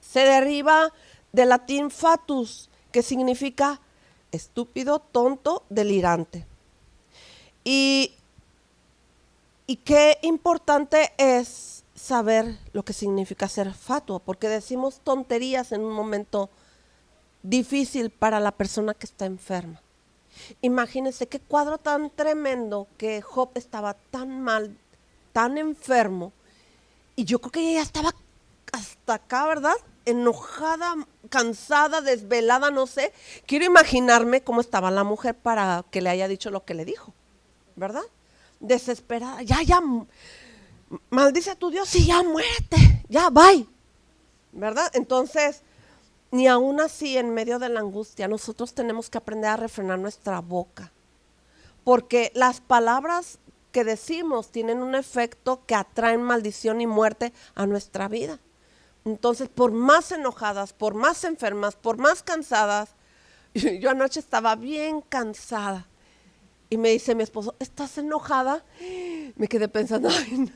Speaker 1: Se deriva del latín fatus, que significa estúpido, tonto, delirante. Y qué importante es saber lo que significa ser fatuo, porque decimos tonterías en un momento difícil para la persona que está enferma. Imagínense qué cuadro tan tremendo, que Job estaba tan mal, tan enfermo, y yo creo que ella estaba hasta acá, ¿verdad? Enojada, cansada, desvelada, no sé. Quiero imaginarme cómo estaba la mujer para que le haya dicho lo que le dijo, ¿verdad? Desesperada, ya, maldice a tu Dios y ya muérete, ya, bye, ¿verdad? Entonces, ni aún así, en medio de la angustia, nosotros tenemos que aprender a refrenar nuestra boca, porque las palabras que decimos tienen un efecto que atraen maldición y muerte a nuestra vida. Entonces, por más enojadas, por más enfermas, por más cansadas, yo anoche estaba bien cansada y me dice mi esposo, ¿estás enojada? Me quedé pensando, ay, no,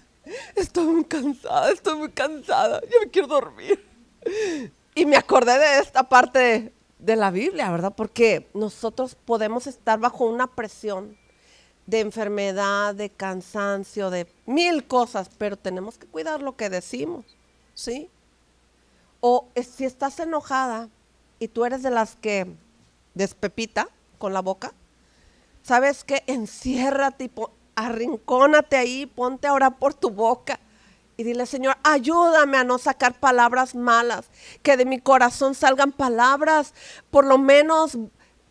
Speaker 1: estoy muy cansada, yo me quiero dormir. Y me acordé de esta parte de la Biblia, ¿verdad? Porque nosotros podemos estar bajo una presión de enfermedad, de cansancio, de mil cosas, pero tenemos que cuidar lo que decimos, ¿sí? O si estás enojada y tú eres de las que despepita con la boca, ¿sabes qué? Enciérrate y arrincónate ahí, ponte a orar por tu boca y dile, Señor, ayúdame a no sacar palabras malas, que de mi corazón salgan palabras por lo menos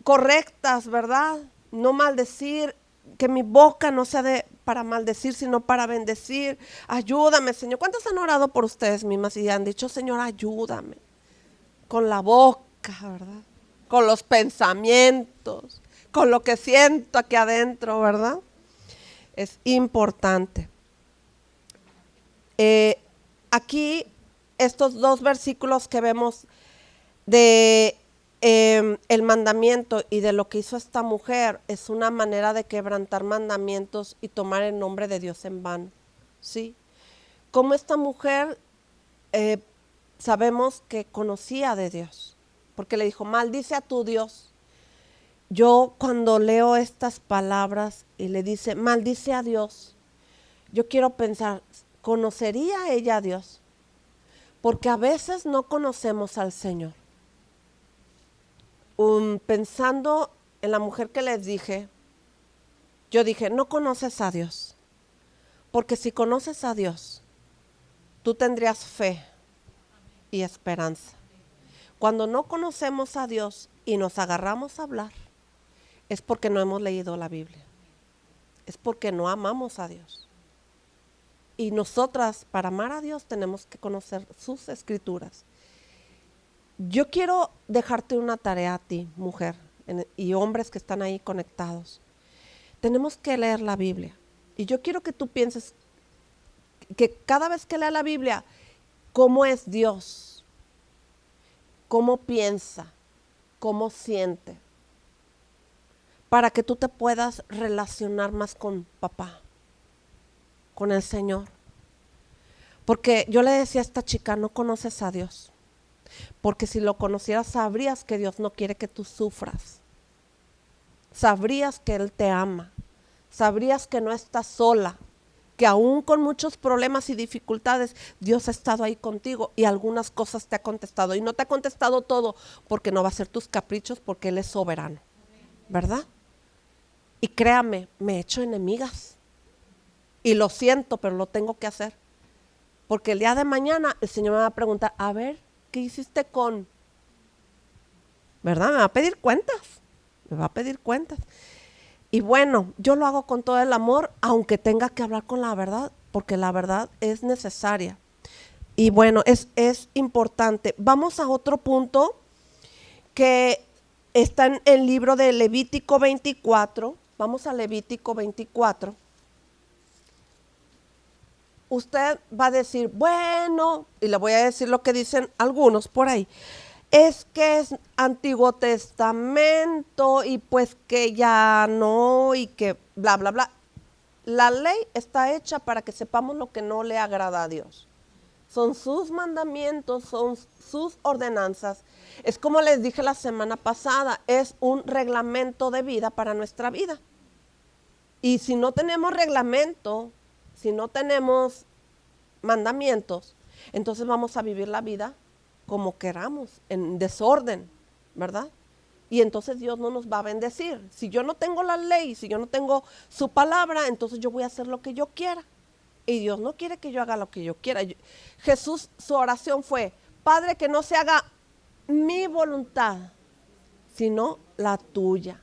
Speaker 1: correctas, ¿verdad? No maldecir, que mi boca no sea para maldecir, sino para bendecir. Ayúdame, Señor. ¿Cuántos han orado por ustedes mismas y han dicho, Señor, ayúdame? Con la boca, ¿verdad? Con los pensamientos, con lo que siento aquí adentro, ¿verdad? Es importante. Aquí estos dos versículos que vemos de el mandamiento y de lo que hizo esta mujer es una manera de quebrantar mandamientos y tomar el nombre de Dios en vano, ¿sí? Como esta mujer sabemos que conocía de Dios, porque le dijo, maldice a tu Dios. Yo cuando leo estas palabras y le dice, maldice a Dios, yo quiero pensar, ¿conocería ella a Dios? Porque a veces no conocemos al Señor. Pensando en la mujer que les dije, yo dije, no conoces a Dios. Porque si conoces a Dios, tú tendrías fe y esperanza. Cuando no conocemos a Dios y nos agarramos a hablar, es porque no hemos leído la Biblia. Es porque no amamos a Dios. Y nosotras, para amar a Dios, tenemos que conocer sus escrituras. Yo quiero dejarte una tarea a ti, mujer, y hombres que están ahí conectados. Tenemos que leer la Biblia. Y yo quiero que tú pienses que cada vez que leas la Biblia, ¿cómo es Dios? ¿Cómo piensa? ¿Cómo siente? Para que tú te puedas relacionar más con papá, con el Señor. Porque yo le decía a esta chica, no conoces a Dios. Porque si lo conocieras, sabrías que Dios no quiere que tú sufras. Sabrías que Él te ama. Sabrías que no estás sola. Que aún con muchos problemas y dificultades, Dios ha estado ahí contigo y algunas cosas te ha contestado. Y no te ha contestado todo porque no va a ser tus caprichos, porque Él es soberano. ¿Verdad? Y créame, me he hecho enemigas. Y lo siento, pero lo tengo que hacer. Porque el día de mañana el Señor me va a preguntar, a ver, ¿qué hiciste con? ¿Verdad? Me va a pedir cuentas. Me va a pedir cuentas. Y bueno, yo lo hago con todo el amor, aunque tenga que hablar con la verdad, porque la verdad es necesaria. Y bueno, es importante. Vamos a otro punto que está en el libro de Levítico 24. Vamos a Levítico 24. Usted va a decir, bueno, y le voy a decir lo que dicen algunos por ahí. Es que es Antiguo Testamento y pues que ya no y que bla, bla, bla. La ley está hecha para que sepamos lo que no le agrada a Dios. Son sus mandamientos, son sus ordenanzas. Es como les dije la semana pasada, es un reglamento de vida para nuestra vida. Y si no tenemos reglamento, si no tenemos mandamientos, entonces vamos a vivir la vida como queramos, en desorden, ¿verdad? Y entonces Dios no nos va a bendecir. Si yo no tengo la ley, si yo no tengo su palabra, entonces yo voy a hacer lo que yo quiera. Y Dios no quiere que yo haga lo que yo quiera. Jesús, su oración fue, Padre, que no se haga mi voluntad, sino la tuya,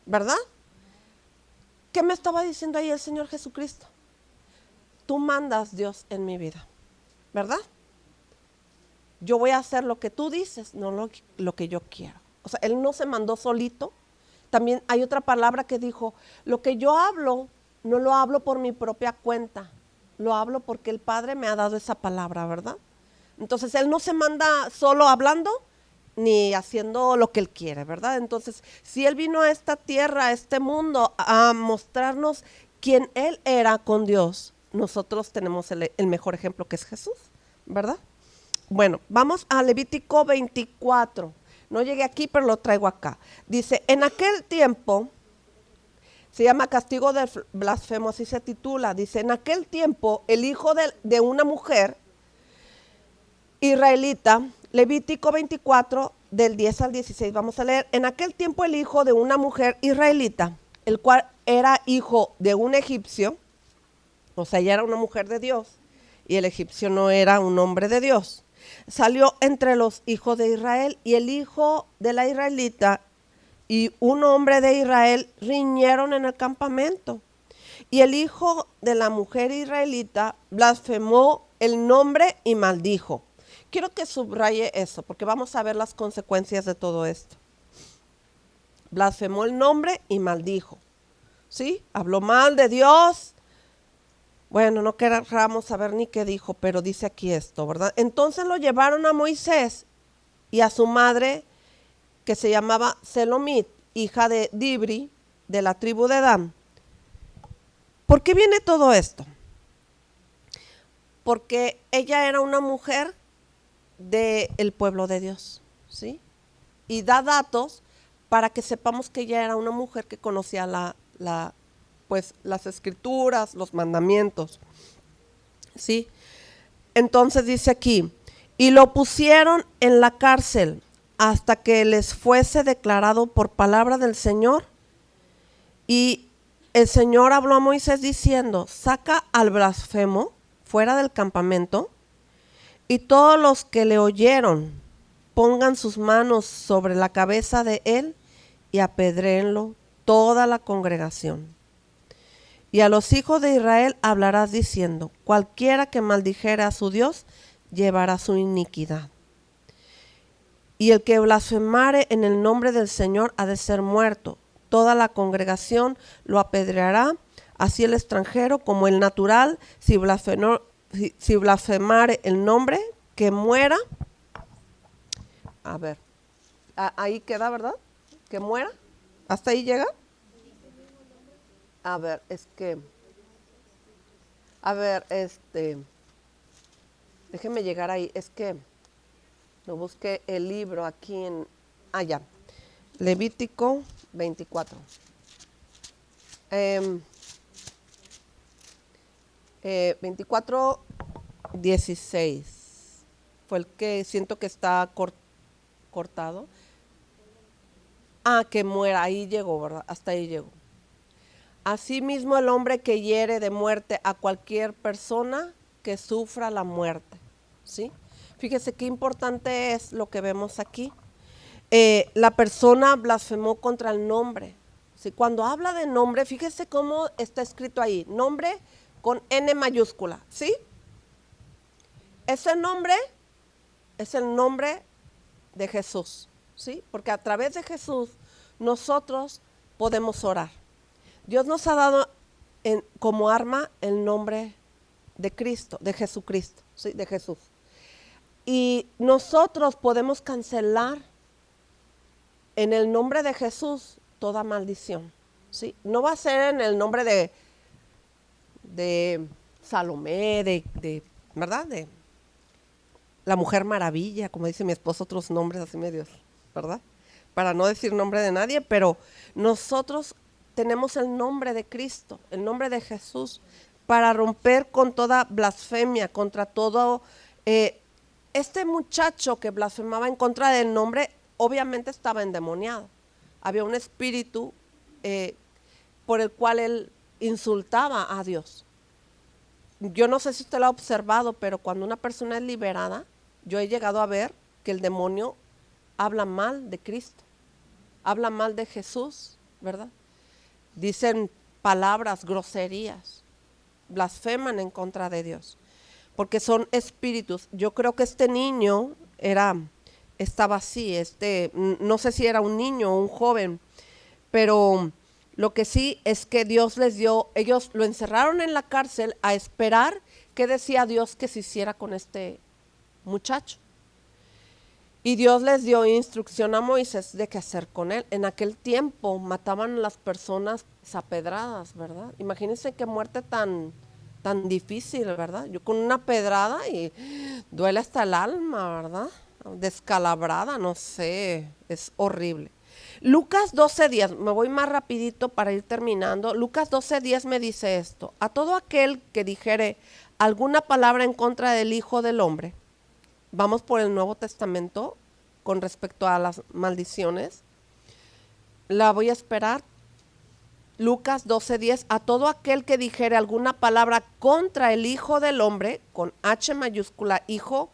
Speaker 1: ¿verdad? ¿Qué me estaba diciendo ahí el Señor Jesucristo? Tú mandas, Dios, en mi vida, ¿verdad? Yo voy a hacer lo que tú dices, no lo que yo quiero. O sea, Él no se mandó solito. También hay otra palabra que dijo, lo que yo hablo, no lo hablo por mi propia cuenta, lo hablo porque el Padre me ha dado esa palabra, ¿verdad? Entonces, Él no se manda solo hablando, ni haciendo lo que Él quiere, ¿verdad? Entonces, si Él vino a esta tierra, a este mundo, a mostrarnos quién Él era con Dios, nosotros tenemos el mejor ejemplo que es Jesús, ¿verdad? Bueno, vamos a Levítico 24. No llegué aquí, pero lo traigo acá. Dice, en aquel tiempo, se llama castigo del blasfemo, así se titula. Dice, en aquel tiempo, el hijo de una mujer israelita, Levítico 24, del 10 al 16, vamos a leer. En aquel tiempo el hijo de una mujer israelita, el cual era hijo de un egipcio, o sea, ella era una mujer de Dios, y el egipcio no era un hombre de Dios. Salió entre los hijos de Israel, y el hijo de la israelita y un hombre de Israel riñeron en el campamento. Y el hijo de la mujer israelita blasfemó el nombre y maldijo. Quiero que subraye eso, porque vamos a ver las consecuencias de todo esto. Blasfemó el nombre y maldijo. ¿Sí? Habló mal de Dios. Bueno, no queramos saber ni qué dijo, pero dice aquí esto, ¿verdad? Entonces lo llevaron a Moisés y a su madre, que se llamaba Selomit, hija de Dibri, de la tribu de Dan. ¿Por qué viene todo esto? Porque ella era una mujer del pueblo de Dios, ¿sí? Y da datos para que sepamos que ella era una mujer que conocía pues las escrituras, los mandamientos, ¿sí? Entonces dice aquí, y lo pusieron en la cárcel hasta que les fuese declarado por palabra del Señor. Y el Señor habló a Moisés diciendo, saca al blasfemo fuera del campamento. Y todos los que le oyeron pongan sus manos sobre la cabeza de él y apedréenlo toda la congregación. Y a los hijos de Israel hablarás diciendo, cualquiera que maldijere a su Dios llevará su iniquidad. Y el que blasfemare en el nombre del Señor ha de ser muerto. Toda la congregación lo apedreará, así el extranjero como el natural, si blasfemare el nombre, que muera. A ver, ahí queda, ¿verdad? Que muera. ¿Hasta ahí llega? A ver, déjeme llegar ahí. Es que no busqué el libro aquí en, ya, Levítico 24. 24, 16. Fue el que siento que está cortado. Que muera, ahí llegó, ¿verdad? Hasta ahí llegó. Asimismo, el hombre que hiere de muerte a cualquier persona que sufra la muerte. ¿Sí? Fíjese qué importante es lo que vemos aquí. La persona blasfemó contra el nombre. ¿Sí? Cuando habla de nombre, fíjese cómo está escrito ahí. Nombre con N mayúscula. ¿Sí? Ese nombre es el nombre de Jesús. ¿Sí? Porque a través de Jesús nosotros podemos orar. Dios nos ha dado como arma el nombre de Cristo, de Jesucristo, ¿sí? De Jesús. Y nosotros podemos cancelar en el nombre de Jesús toda maldición, ¿sí? No va a ser en el nombre de Salomé, ¿verdad? De la Mujer Maravilla, como dice mi esposo, otros nombres así medios, ¿verdad? Para no decir nombre de nadie, pero nosotros tenemos el nombre de Cristo, el nombre de Jesús, para romper con toda blasfemia, contra todo. Este muchacho que blasfemaba en contra del nombre, obviamente estaba endemoniado. Había un espíritu por el cual él insultaba a Dios. Yo no sé si usted lo ha observado, pero cuando una persona es liberada, yo he llegado a ver que el demonio habla mal de Cristo, habla mal de Jesús, ¿verdad? Dicen palabras, groserías, blasfeman en contra de Dios, porque son espíritus. Yo creo que este niño estaba así, no sé si era un niño o un joven, pero lo que sí es que Dios les dio, ellos lo encerraron en la cárcel a esperar qué decía Dios que se hiciera con este muchacho. Y Dios les dio instrucción a Moisés de qué hacer con él. En aquel tiempo mataban a las personas apedradas, ¿verdad? Imagínense qué muerte tan difícil, ¿verdad? Yo con una pedrada y duele hasta el alma, ¿verdad? Descalabrada, no sé, es horrible. Lucas 12:10, me voy más rapidito para ir terminando. Lucas 12:10 me dice esto: a todo aquel que dijere alguna palabra en contra del Hijo del Hombre. Vamos por el Nuevo Testamento con respecto a las maldiciones. La voy a esperar. Lucas 12:10, a todo aquel que dijere alguna palabra contra el Hijo del Hombre, con H mayúscula, Hijo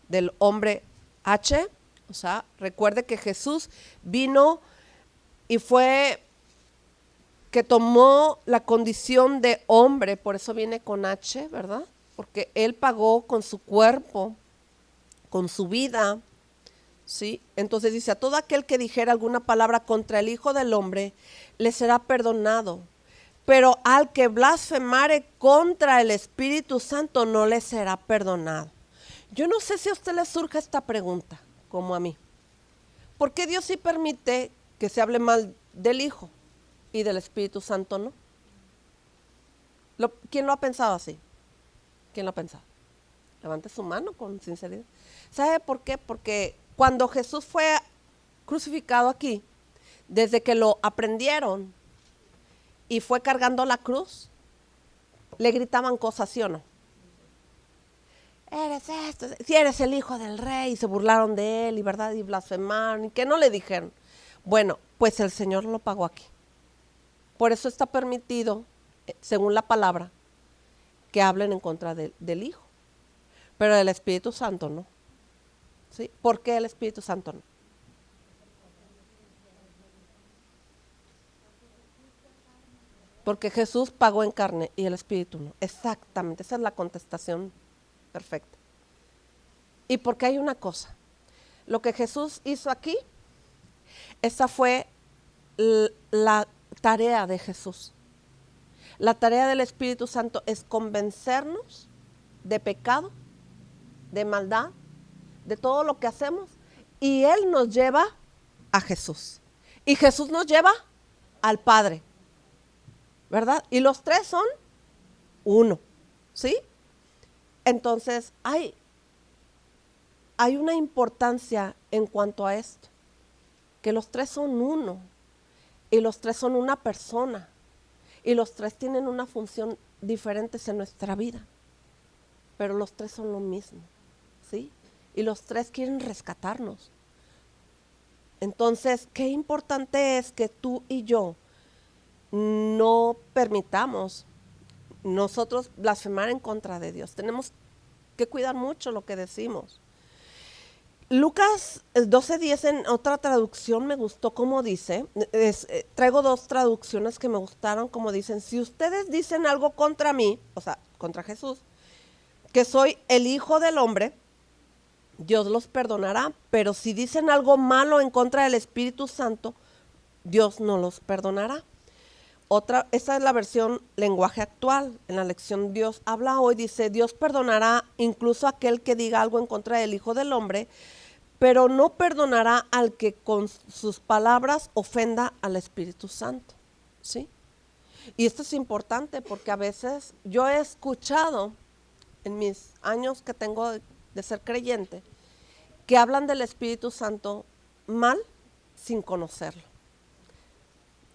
Speaker 1: del Hombre, H. O sea, recuerde que Jesús vino y fue que tomó la condición de hombre, por eso viene con H, ¿verdad? Porque Él pagó con su cuerpo, con su vida, ¿sí? Entonces dice, a todo aquel que dijera alguna palabra contra el Hijo del Hombre, le será perdonado. Pero al que blasfemare contra el Espíritu Santo, no le será perdonado. Yo no sé si a usted le surge esta pregunta, como a mí. ¿Por qué Dios sí permite que se hable mal del Hijo y del Espíritu Santo no? ¿Quién lo ha pensado así? ¿Quién lo ha pensado? Levante su mano con sinceridad. ¿Sabe por qué? Porque cuando Jesús fue crucificado aquí, desde que lo aprendieron y fue cargando la cruz, le gritaban cosas, ¿sí o no? Eres esto, si eres el hijo del rey, y se burlaron de él, y verdad, y blasfemaron, y que no le dijeron. Bueno, pues el Señor lo pagó aquí. Por eso está permitido, según la palabra, que hablen en contra del Hijo. pero el Espíritu Santo no. ¿Sí? ¿Por qué el Espíritu Santo no? Porque Jesús pagó en carne y el Espíritu no. Exactamente, esa es la contestación perfecta. Y porque hay una cosa, lo que Jesús hizo aquí, esa fue la tarea de Jesús. La tarea del Espíritu Santo es convencernos de pecado, de maldad, de todo lo que hacemos, y Él nos lleva a Jesús. Y Jesús nos lleva al Padre, ¿verdad? Y los tres son uno, ¿sí? Entonces hay una importancia en cuanto a esto, que los tres son uno, y los tres son una persona, y los tres tienen una función diferente en nuestra vida, pero los tres son lo mismo, ¿sí? Y los tres quieren rescatarnos. Entonces, qué importante es que tú y yo no permitamos nosotros blasfemar en contra de Dios. Tenemos que cuidar mucho lo que decimos. Lucas 12:10 en otra traducción me gustó como dice, traigo dos traducciones que me gustaron como dicen, si ustedes dicen algo contra mí, o sea, contra Jesús, que soy el Hijo del Hombre, Dios los perdonará, pero si dicen algo malo en contra del Espíritu Santo, Dios no los perdonará. Esa es la versión lenguaje actual. En la lección Dios habla hoy, dice, Dios perdonará incluso a aquel que diga algo en contra del Hijo del Hombre, pero no perdonará al que con sus palabras ofenda al Espíritu Santo. ¿Sí? Y esto es importante porque a veces yo he escuchado en mis años que tengo de ser creyente, que hablan del Espíritu Santo mal sin conocerlo,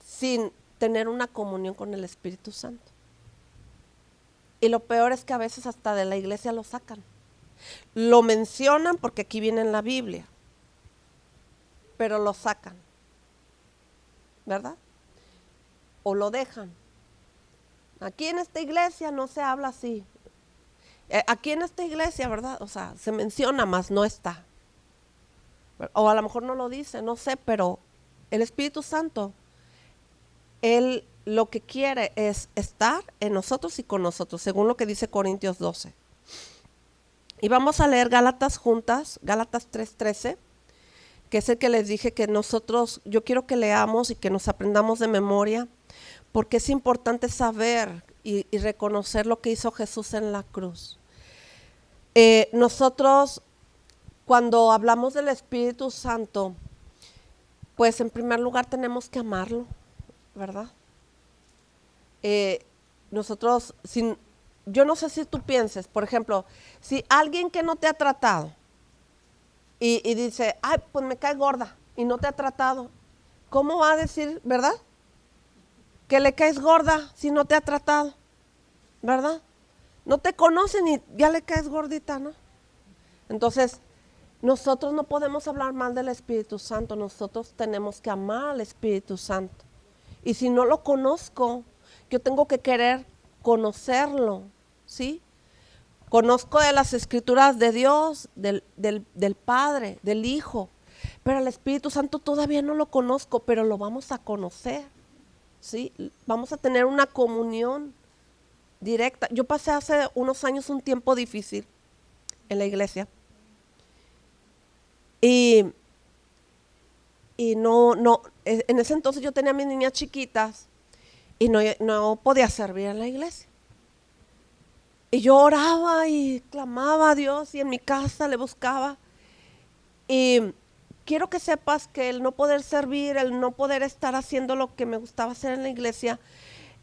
Speaker 1: sin tener una comunión con el Espíritu Santo. Y lo peor es que a veces hasta de la iglesia lo sacan. Lo mencionan porque aquí viene en la Biblia, pero lo sacan, ¿verdad? O lo dejan. Aquí en esta iglesia no se habla así. Aquí en esta iglesia, ¿verdad? O sea, se menciona, más no está. O a lo mejor no lo dice, no sé, pero el Espíritu Santo, Él lo que quiere es estar en nosotros y con nosotros, según lo que dice Corintios 12. Y vamos a leer Gálatas juntas, Gálatas 3:13, que es el que les dije que nosotros, yo quiero que leamos y que nos aprendamos de memoria, porque es importante saber y reconocer lo que hizo Jesús en la cruz. Nosotros, cuando hablamos del Espíritu Santo, pues en primer lugar tenemos que amarlo, ¿verdad? Nosotros, yo no sé si tú pienses, por ejemplo, si alguien que no te ha tratado y dice, ay, pues me cae gorda y no te ha tratado, ¿cómo va a decir, verdad? Que le caes gorda si no te ha tratado, ¿verdad? No te conocen y ya le caes gordita, ¿no? Entonces, nosotros no podemos hablar mal del Espíritu Santo, nosotros tenemos que amar al Espíritu Santo. Y si no lo conozco, yo tengo que querer conocerlo, ¿sí? Conozco de las escrituras de Dios, del Padre, del Hijo, pero el Espíritu Santo todavía no lo conozco, pero lo vamos a conocer, ¿sí? Vamos a tener una comunión directa. Yo pasé hace unos años un tiempo difícil en la iglesia y en ese entonces yo tenía a mis niñas chiquitas y no podía servir en la iglesia. Y yo oraba y clamaba a Dios y en mi casa le buscaba. Y quiero que sepas que el no poder servir, el no poder estar haciendo lo que me gustaba hacer en la iglesia,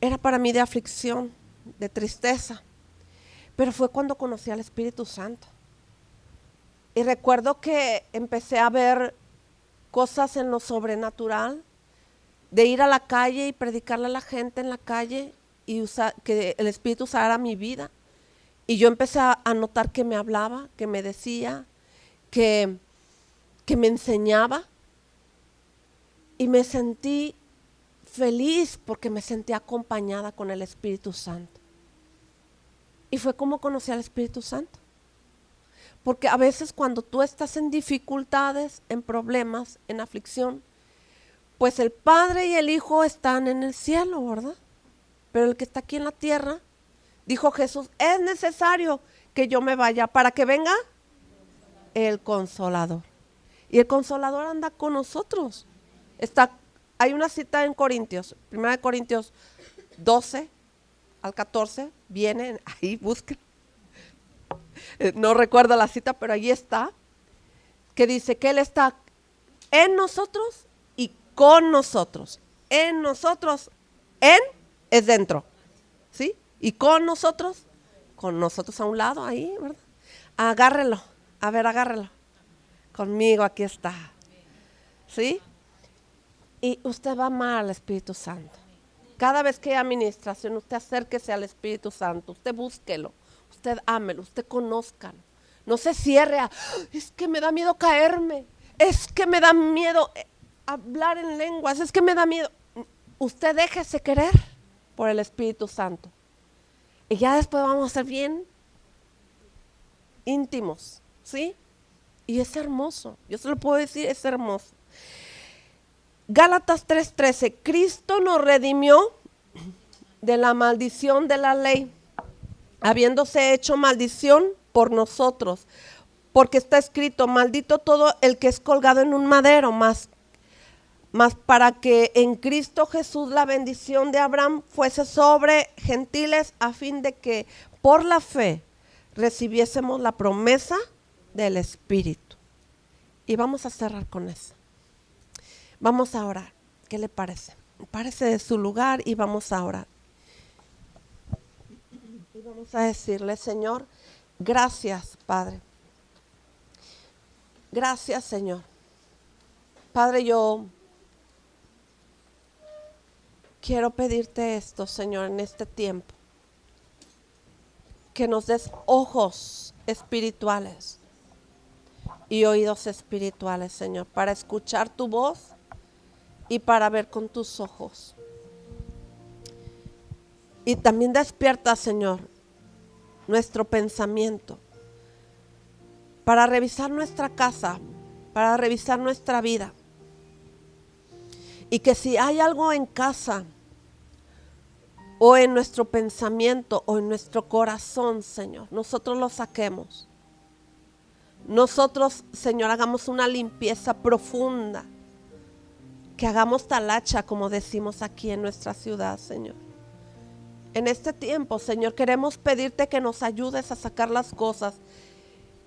Speaker 1: era para mí de aflicción, de tristeza. Pero fue cuando conocí al Espíritu Santo. Y recuerdo que empecé a ver cosas en lo sobrenatural, de ir a la calle y predicarle a la gente en la calle y que el Espíritu usara mi vida. Y yo empecé a notar que me hablaba, que me decía, que me enseñaba. Y me sentí feliz porque me sentí acompañada con el Espíritu Santo. Y fue como conocí al Espíritu Santo. Porque a veces cuando tú estás en dificultades, en problemas, en aflicción, pues el Padre y el Hijo están en el cielo, ¿verdad? Pero el que está aquí en la tierra, dijo Jesús, es necesario que yo me vaya para que venga el Consolador. Y el Consolador anda con nosotros. Hay una cita en Corintios, 1 Corintios 12 al 14, viene, ahí busquen. No recuerdo la cita, pero ahí está, que dice que Él está en nosotros y con nosotros. En nosotros, en es dentro, ¿sí? Y con nosotros a un lado, ahí, ¿verdad? Agárrelo, a ver, agárrelo. Conmigo, aquí está, ¿sí? Y usted va a amar al Espíritu Santo. Cada vez que hay administración, usted acérquese al Espíritu Santo, usted búsquelo, usted ámelo, usted conózcalo. No se cierre a, es que me da miedo caerme, es que me da miedo hablar en lenguas, es que me da miedo. Usted déjese querer por el Espíritu Santo. Y ya después vamos a ser bien íntimos, ¿sí? Y es hermoso, yo se lo puedo decir, es hermoso. Gálatas 3:13, Cristo nos redimió de la maldición de la ley, habiéndose hecho maldición por nosotros, porque está escrito, maldito todo el que es colgado en un madero, más para que en Cristo Jesús la bendición de Abraham fuese sobre gentiles, a fin de que por la fe recibiésemos la promesa del Espíritu. Y vamos a cerrar con eso. Vamos a orar. ¿Qué le parece? Párese de su lugar y vamos a orar. Y vamos a decirle, Señor, gracias, Padre. Gracias, Señor. Padre, yo quiero pedirte esto, Señor, en este tiempo. Que nos des ojos espirituales y oídos espirituales, Señor, para escuchar tu voz y para ver con tus ojos. Y también despierta, Señor, nuestro pensamiento para revisar nuestra casa, para revisar nuestra vida. Y que si hay algo en casa o en nuestro pensamiento o en nuestro corazón, Señor, nosotros lo saquemos. Nosotros, Señor, hagamos una limpieza profunda. Que hagamos talacha, como decimos aquí en nuestra ciudad, Señor. En este tiempo, Señor, queremos pedirte que nos ayudes a sacar las cosas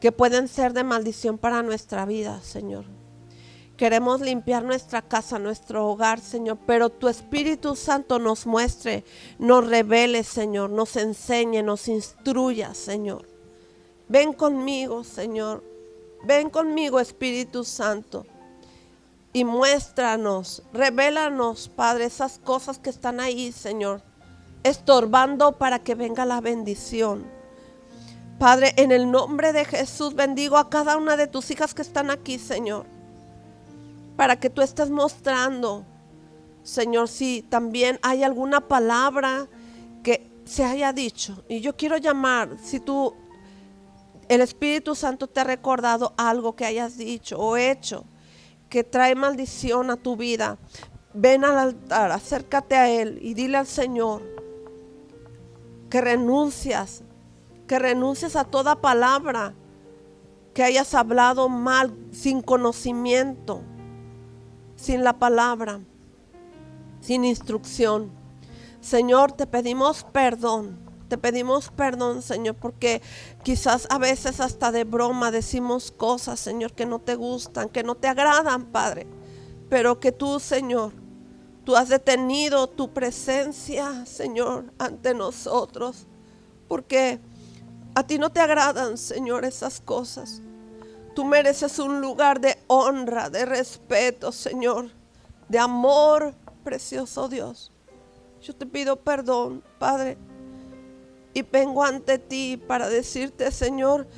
Speaker 1: que pueden ser de maldición para nuestra vida, Señor. Queremos limpiar nuestra casa, nuestro hogar, Señor, pero tu Espíritu Santo nos muestre, nos revele, Señor, nos enseñe, nos instruya, Señor. Ven conmigo, Señor. Ven conmigo, Espíritu Santo. Y muéstranos, revélanos, Padre, esas cosas que están ahí, Señor, estorbando para que venga la bendición. Padre, en el nombre de Jesús, bendigo a cada una de tus hijas que están aquí, Señor, para que tú estés mostrando, Señor, si también hay alguna palabra que se haya dicho. Y yo quiero llamar, si el Espíritu Santo te ha recordado algo que hayas dicho o hecho, que trae maldición a tu vida, ven al altar, acércate a Él y dile al Señor que renuncias a toda palabra que hayas hablado mal, sin conocimiento, sin la palabra, sin instrucción. Señor, te pedimos perdón, Señor, porque quizás a veces hasta de broma decimos cosas, Señor, que no te gustan, que no te agradan, Padre, pero que tú, Señor, tú has detenido tu presencia, Señor, ante nosotros, porque a ti no te agradan, Señor, esas cosas. Tú mereces un lugar de honra, de respeto, Señor, de amor, precioso Dios. Yo te pido perdón, Padre. Y vengo ante ti para decirte, Señor,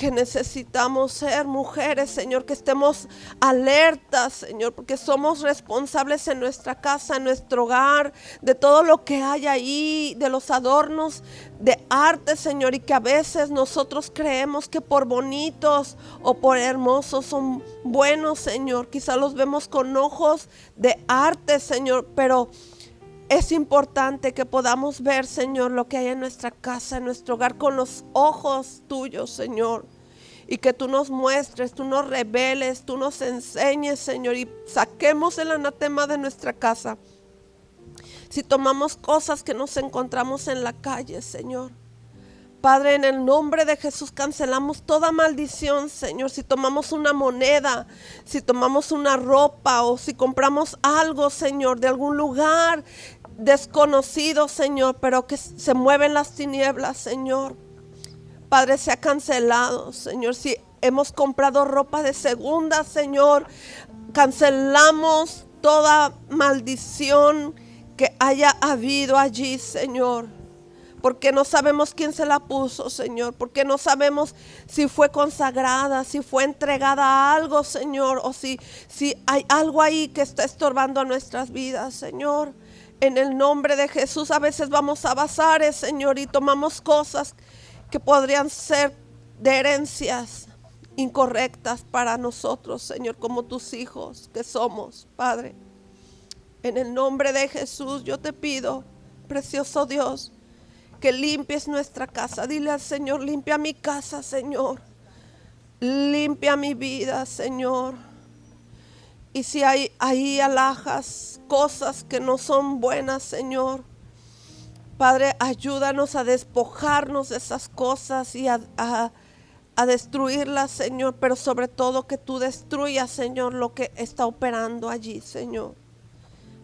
Speaker 1: que necesitamos ser mujeres, Señor, que estemos alertas, Señor, porque somos responsables en nuestra casa, en nuestro hogar, de todo lo que hay ahí, de los adornos de arte, Señor, y que a veces nosotros creemos que por bonitos o por hermosos son buenos, Señor. Quizá los vemos con ojos de arte, Señor, pero es importante que podamos ver, Señor, lo que hay en nuestra casa, en nuestro hogar, con los ojos tuyos, Señor. Y que tú nos muestres, tú nos reveles, tú nos enseñes, Señor, y saquemos el anatema de nuestra casa. Si tomamos cosas que nos encontramos en la calle, Señor. Padre, en el nombre de Jesús cancelamos toda maldición, Señor. Si tomamos una moneda, si tomamos una ropa o si compramos algo, Señor, de algún lugar desconocido, Señor, pero que se mueven las tinieblas, Señor. Padre, se ha cancelado, Señor. Si hemos comprado ropa de segunda, Señor, cancelamos toda maldición que haya habido allí, Señor. Porque no sabemos quién se la puso, Señor. Porque no sabemos si fue consagrada, si fue entregada a algo, Señor. O si hay algo ahí que está estorbando nuestras vidas, Señor. En el nombre de Jesús, a veces vamos a bazares, Señor, y tomamos cosas que podrían ser de herencias incorrectas para nosotros, Señor, como tus hijos que somos, Padre. En el nombre de Jesús yo te pido, precioso Dios, que limpies nuestra casa. Dile al Señor, limpia mi casa, Señor. Limpia mi vida, Señor. Y si hay ahí alhajas, cosas que no son buenas, Señor, Padre, ayúdanos a despojarnos de esas cosas y a destruirlas, Señor, pero sobre todo que tú destruyas, Señor, lo que está operando allí, Señor.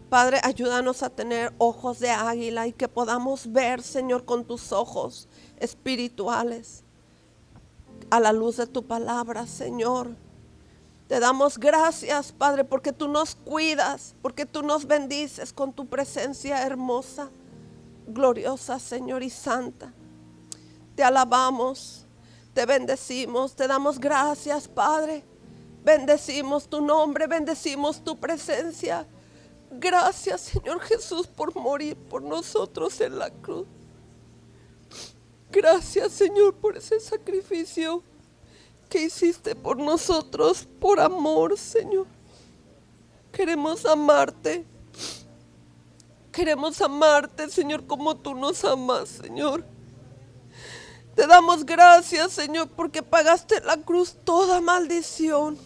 Speaker 1: Padre, ayúdanos a tener ojos de águila y que podamos ver, Señor, con tus ojos espirituales a la luz de tu palabra, Señor. Te damos gracias, Padre, porque tú nos cuidas, porque tú nos bendices con tu presencia hermosa, gloriosa, Señor, y santa. Te alabamos, te bendecimos, te damos gracias, Padre. Bendecimos tu nombre, bendecimos tu presencia. Gracias, Señor Jesús, por morir por nosotros en la cruz. Gracias, Señor, por ese sacrificio que hiciste por nosotros, por amor, Señor. Queremos amarte. Queremos amarte, Señor, como tú nos amas, Señor. Te damos gracias, Señor, porque pagaste en la cruz toda maldición.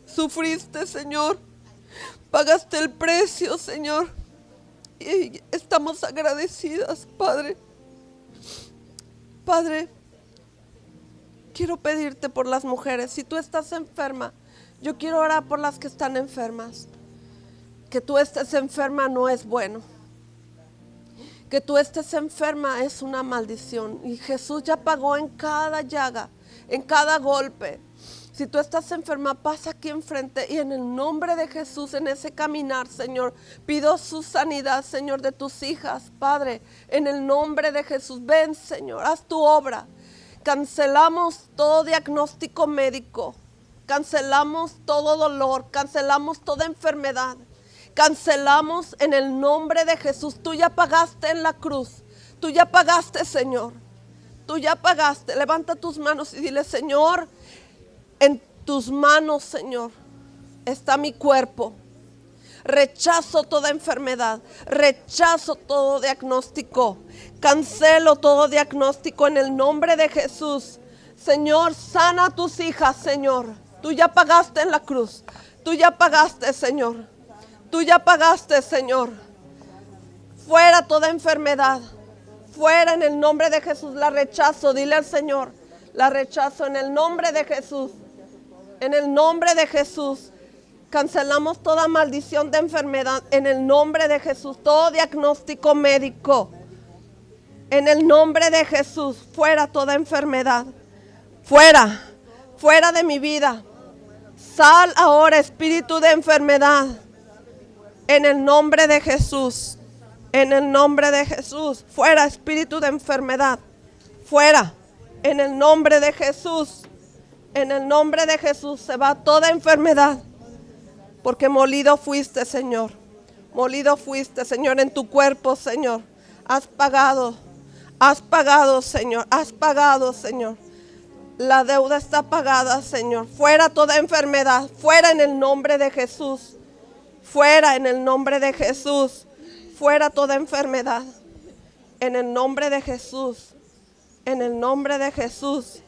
Speaker 1: Sufriste, Señor. Pagaste el precio, Señor. Y estamos agradecidas, Padre. Padre, quiero pedirte por las mujeres. Si tú estás enferma, yo quiero orar por las que están enfermas. Que tú estés enferma no es bueno. Que tú estés enferma es una maldición. Y Jesús ya pagó en cada llaga, en cada golpe. Si tú estás enferma, pasa aquí enfrente y en el nombre de Jesús, en ese caminar, Señor, pido su sanidad, Señor, de tus hijas, Padre. En el nombre de Jesús, ven, Señor, haz tu obra. Cancelamos todo diagnóstico médico. Cancelamos todo dolor. Cancelamos toda enfermedad. Cancelamos en el nombre de Jesús. Tú ya pagaste en la cruz. Tú ya pagaste, Señor. Tú ya pagaste. Levanta tus manos y dile, Señor, en tus manos, Señor, está mi cuerpo. Rechazo toda enfermedad. Rechazo todo diagnóstico. Cancelo todo diagnóstico en el nombre de Jesús. Señor, sana a tus hijas, Señor. Tú ya pagaste en la cruz. Tú ya pagaste, Señor. Tú ya pagaste, Señor. Fuera toda enfermedad. Fuera en el nombre de Jesús. La rechazo. Dile al Señor. La rechazo en el nombre de Jesús. En el nombre de Jesús. Cancelamos toda maldición de enfermedad. En el nombre de Jesús. Todo diagnóstico médico. En el nombre de Jesús. Fuera toda enfermedad. Fuera. Fuera de mi vida. Sal ahora, espíritu de enfermedad. En el nombre de Jesús. En el nombre de Jesús. Fuera, espíritu de enfermedad. Fuera. En el nombre de Jesús. En el nombre de Jesús se va toda enfermedad. Porque molido fuiste, Señor. Molido fuiste, Señor, en tu cuerpo, Señor. Has pagado, Señor. Has pagado, Señor. La deuda está pagada, Señor. Fuera toda enfermedad. Fuera en el nombre de Jesús. Fuera en el nombre de Jesús. Fuera toda enfermedad. En el nombre de Jesús. En el nombre de Jesús.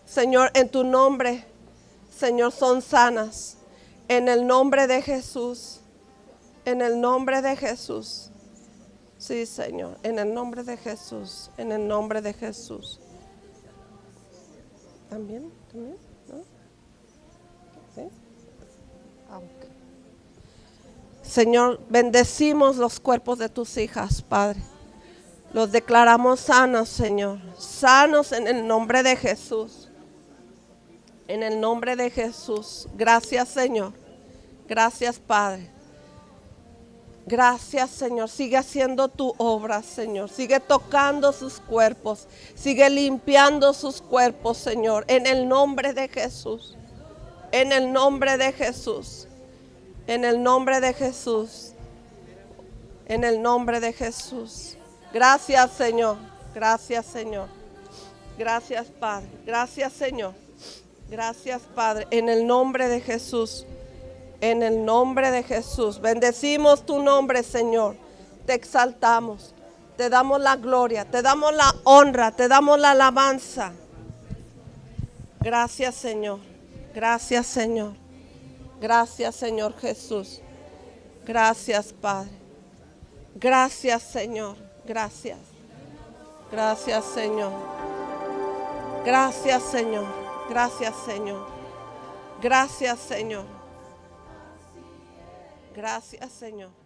Speaker 1: Señor, en tu nombre, Señor, son sanas. En el nombre de Jesús. En el nombre de Jesús. Sí, Señor. En el nombre de Jesús. En el nombre de Jesús. ¿También? ¿No? ¿Sí? Ok. Señor, bendecimos los cuerpos de tus hijas, Padre. Los declaramos sanos, Señor. Sanos en el nombre de Jesús. En el nombre de Jesús. Gracias, Señor. Gracias, Padre. Gracias, Señor. Sigue haciendo tu obra, Señor. Sigue tocando sus cuerpos. Sigue limpiando sus cuerpos, Señor. En el nombre de Jesús. En el nombre de Jesús. En el nombre de Jesús. En el nombre de Jesús. Gracias, Señor. Gracias, Señor. Gracias, Padre. Gracias, Señor. Gracias, Padre. En el nombre de Jesús. En el nombre de Jesús. Bendecimos tu nombre, Señor. Te exaltamos. Te damos la gloria. Te damos la honra. Te damos la alabanza. Gracias, Señor. Gracias, Señor. Gracias, Señor Jesús. Gracias, Padre. Gracias, Señor. Gracias. Gracias, Señor. Gracias, Señor. Gracias, Señor. Gracias, Señor. Gracias, Señor.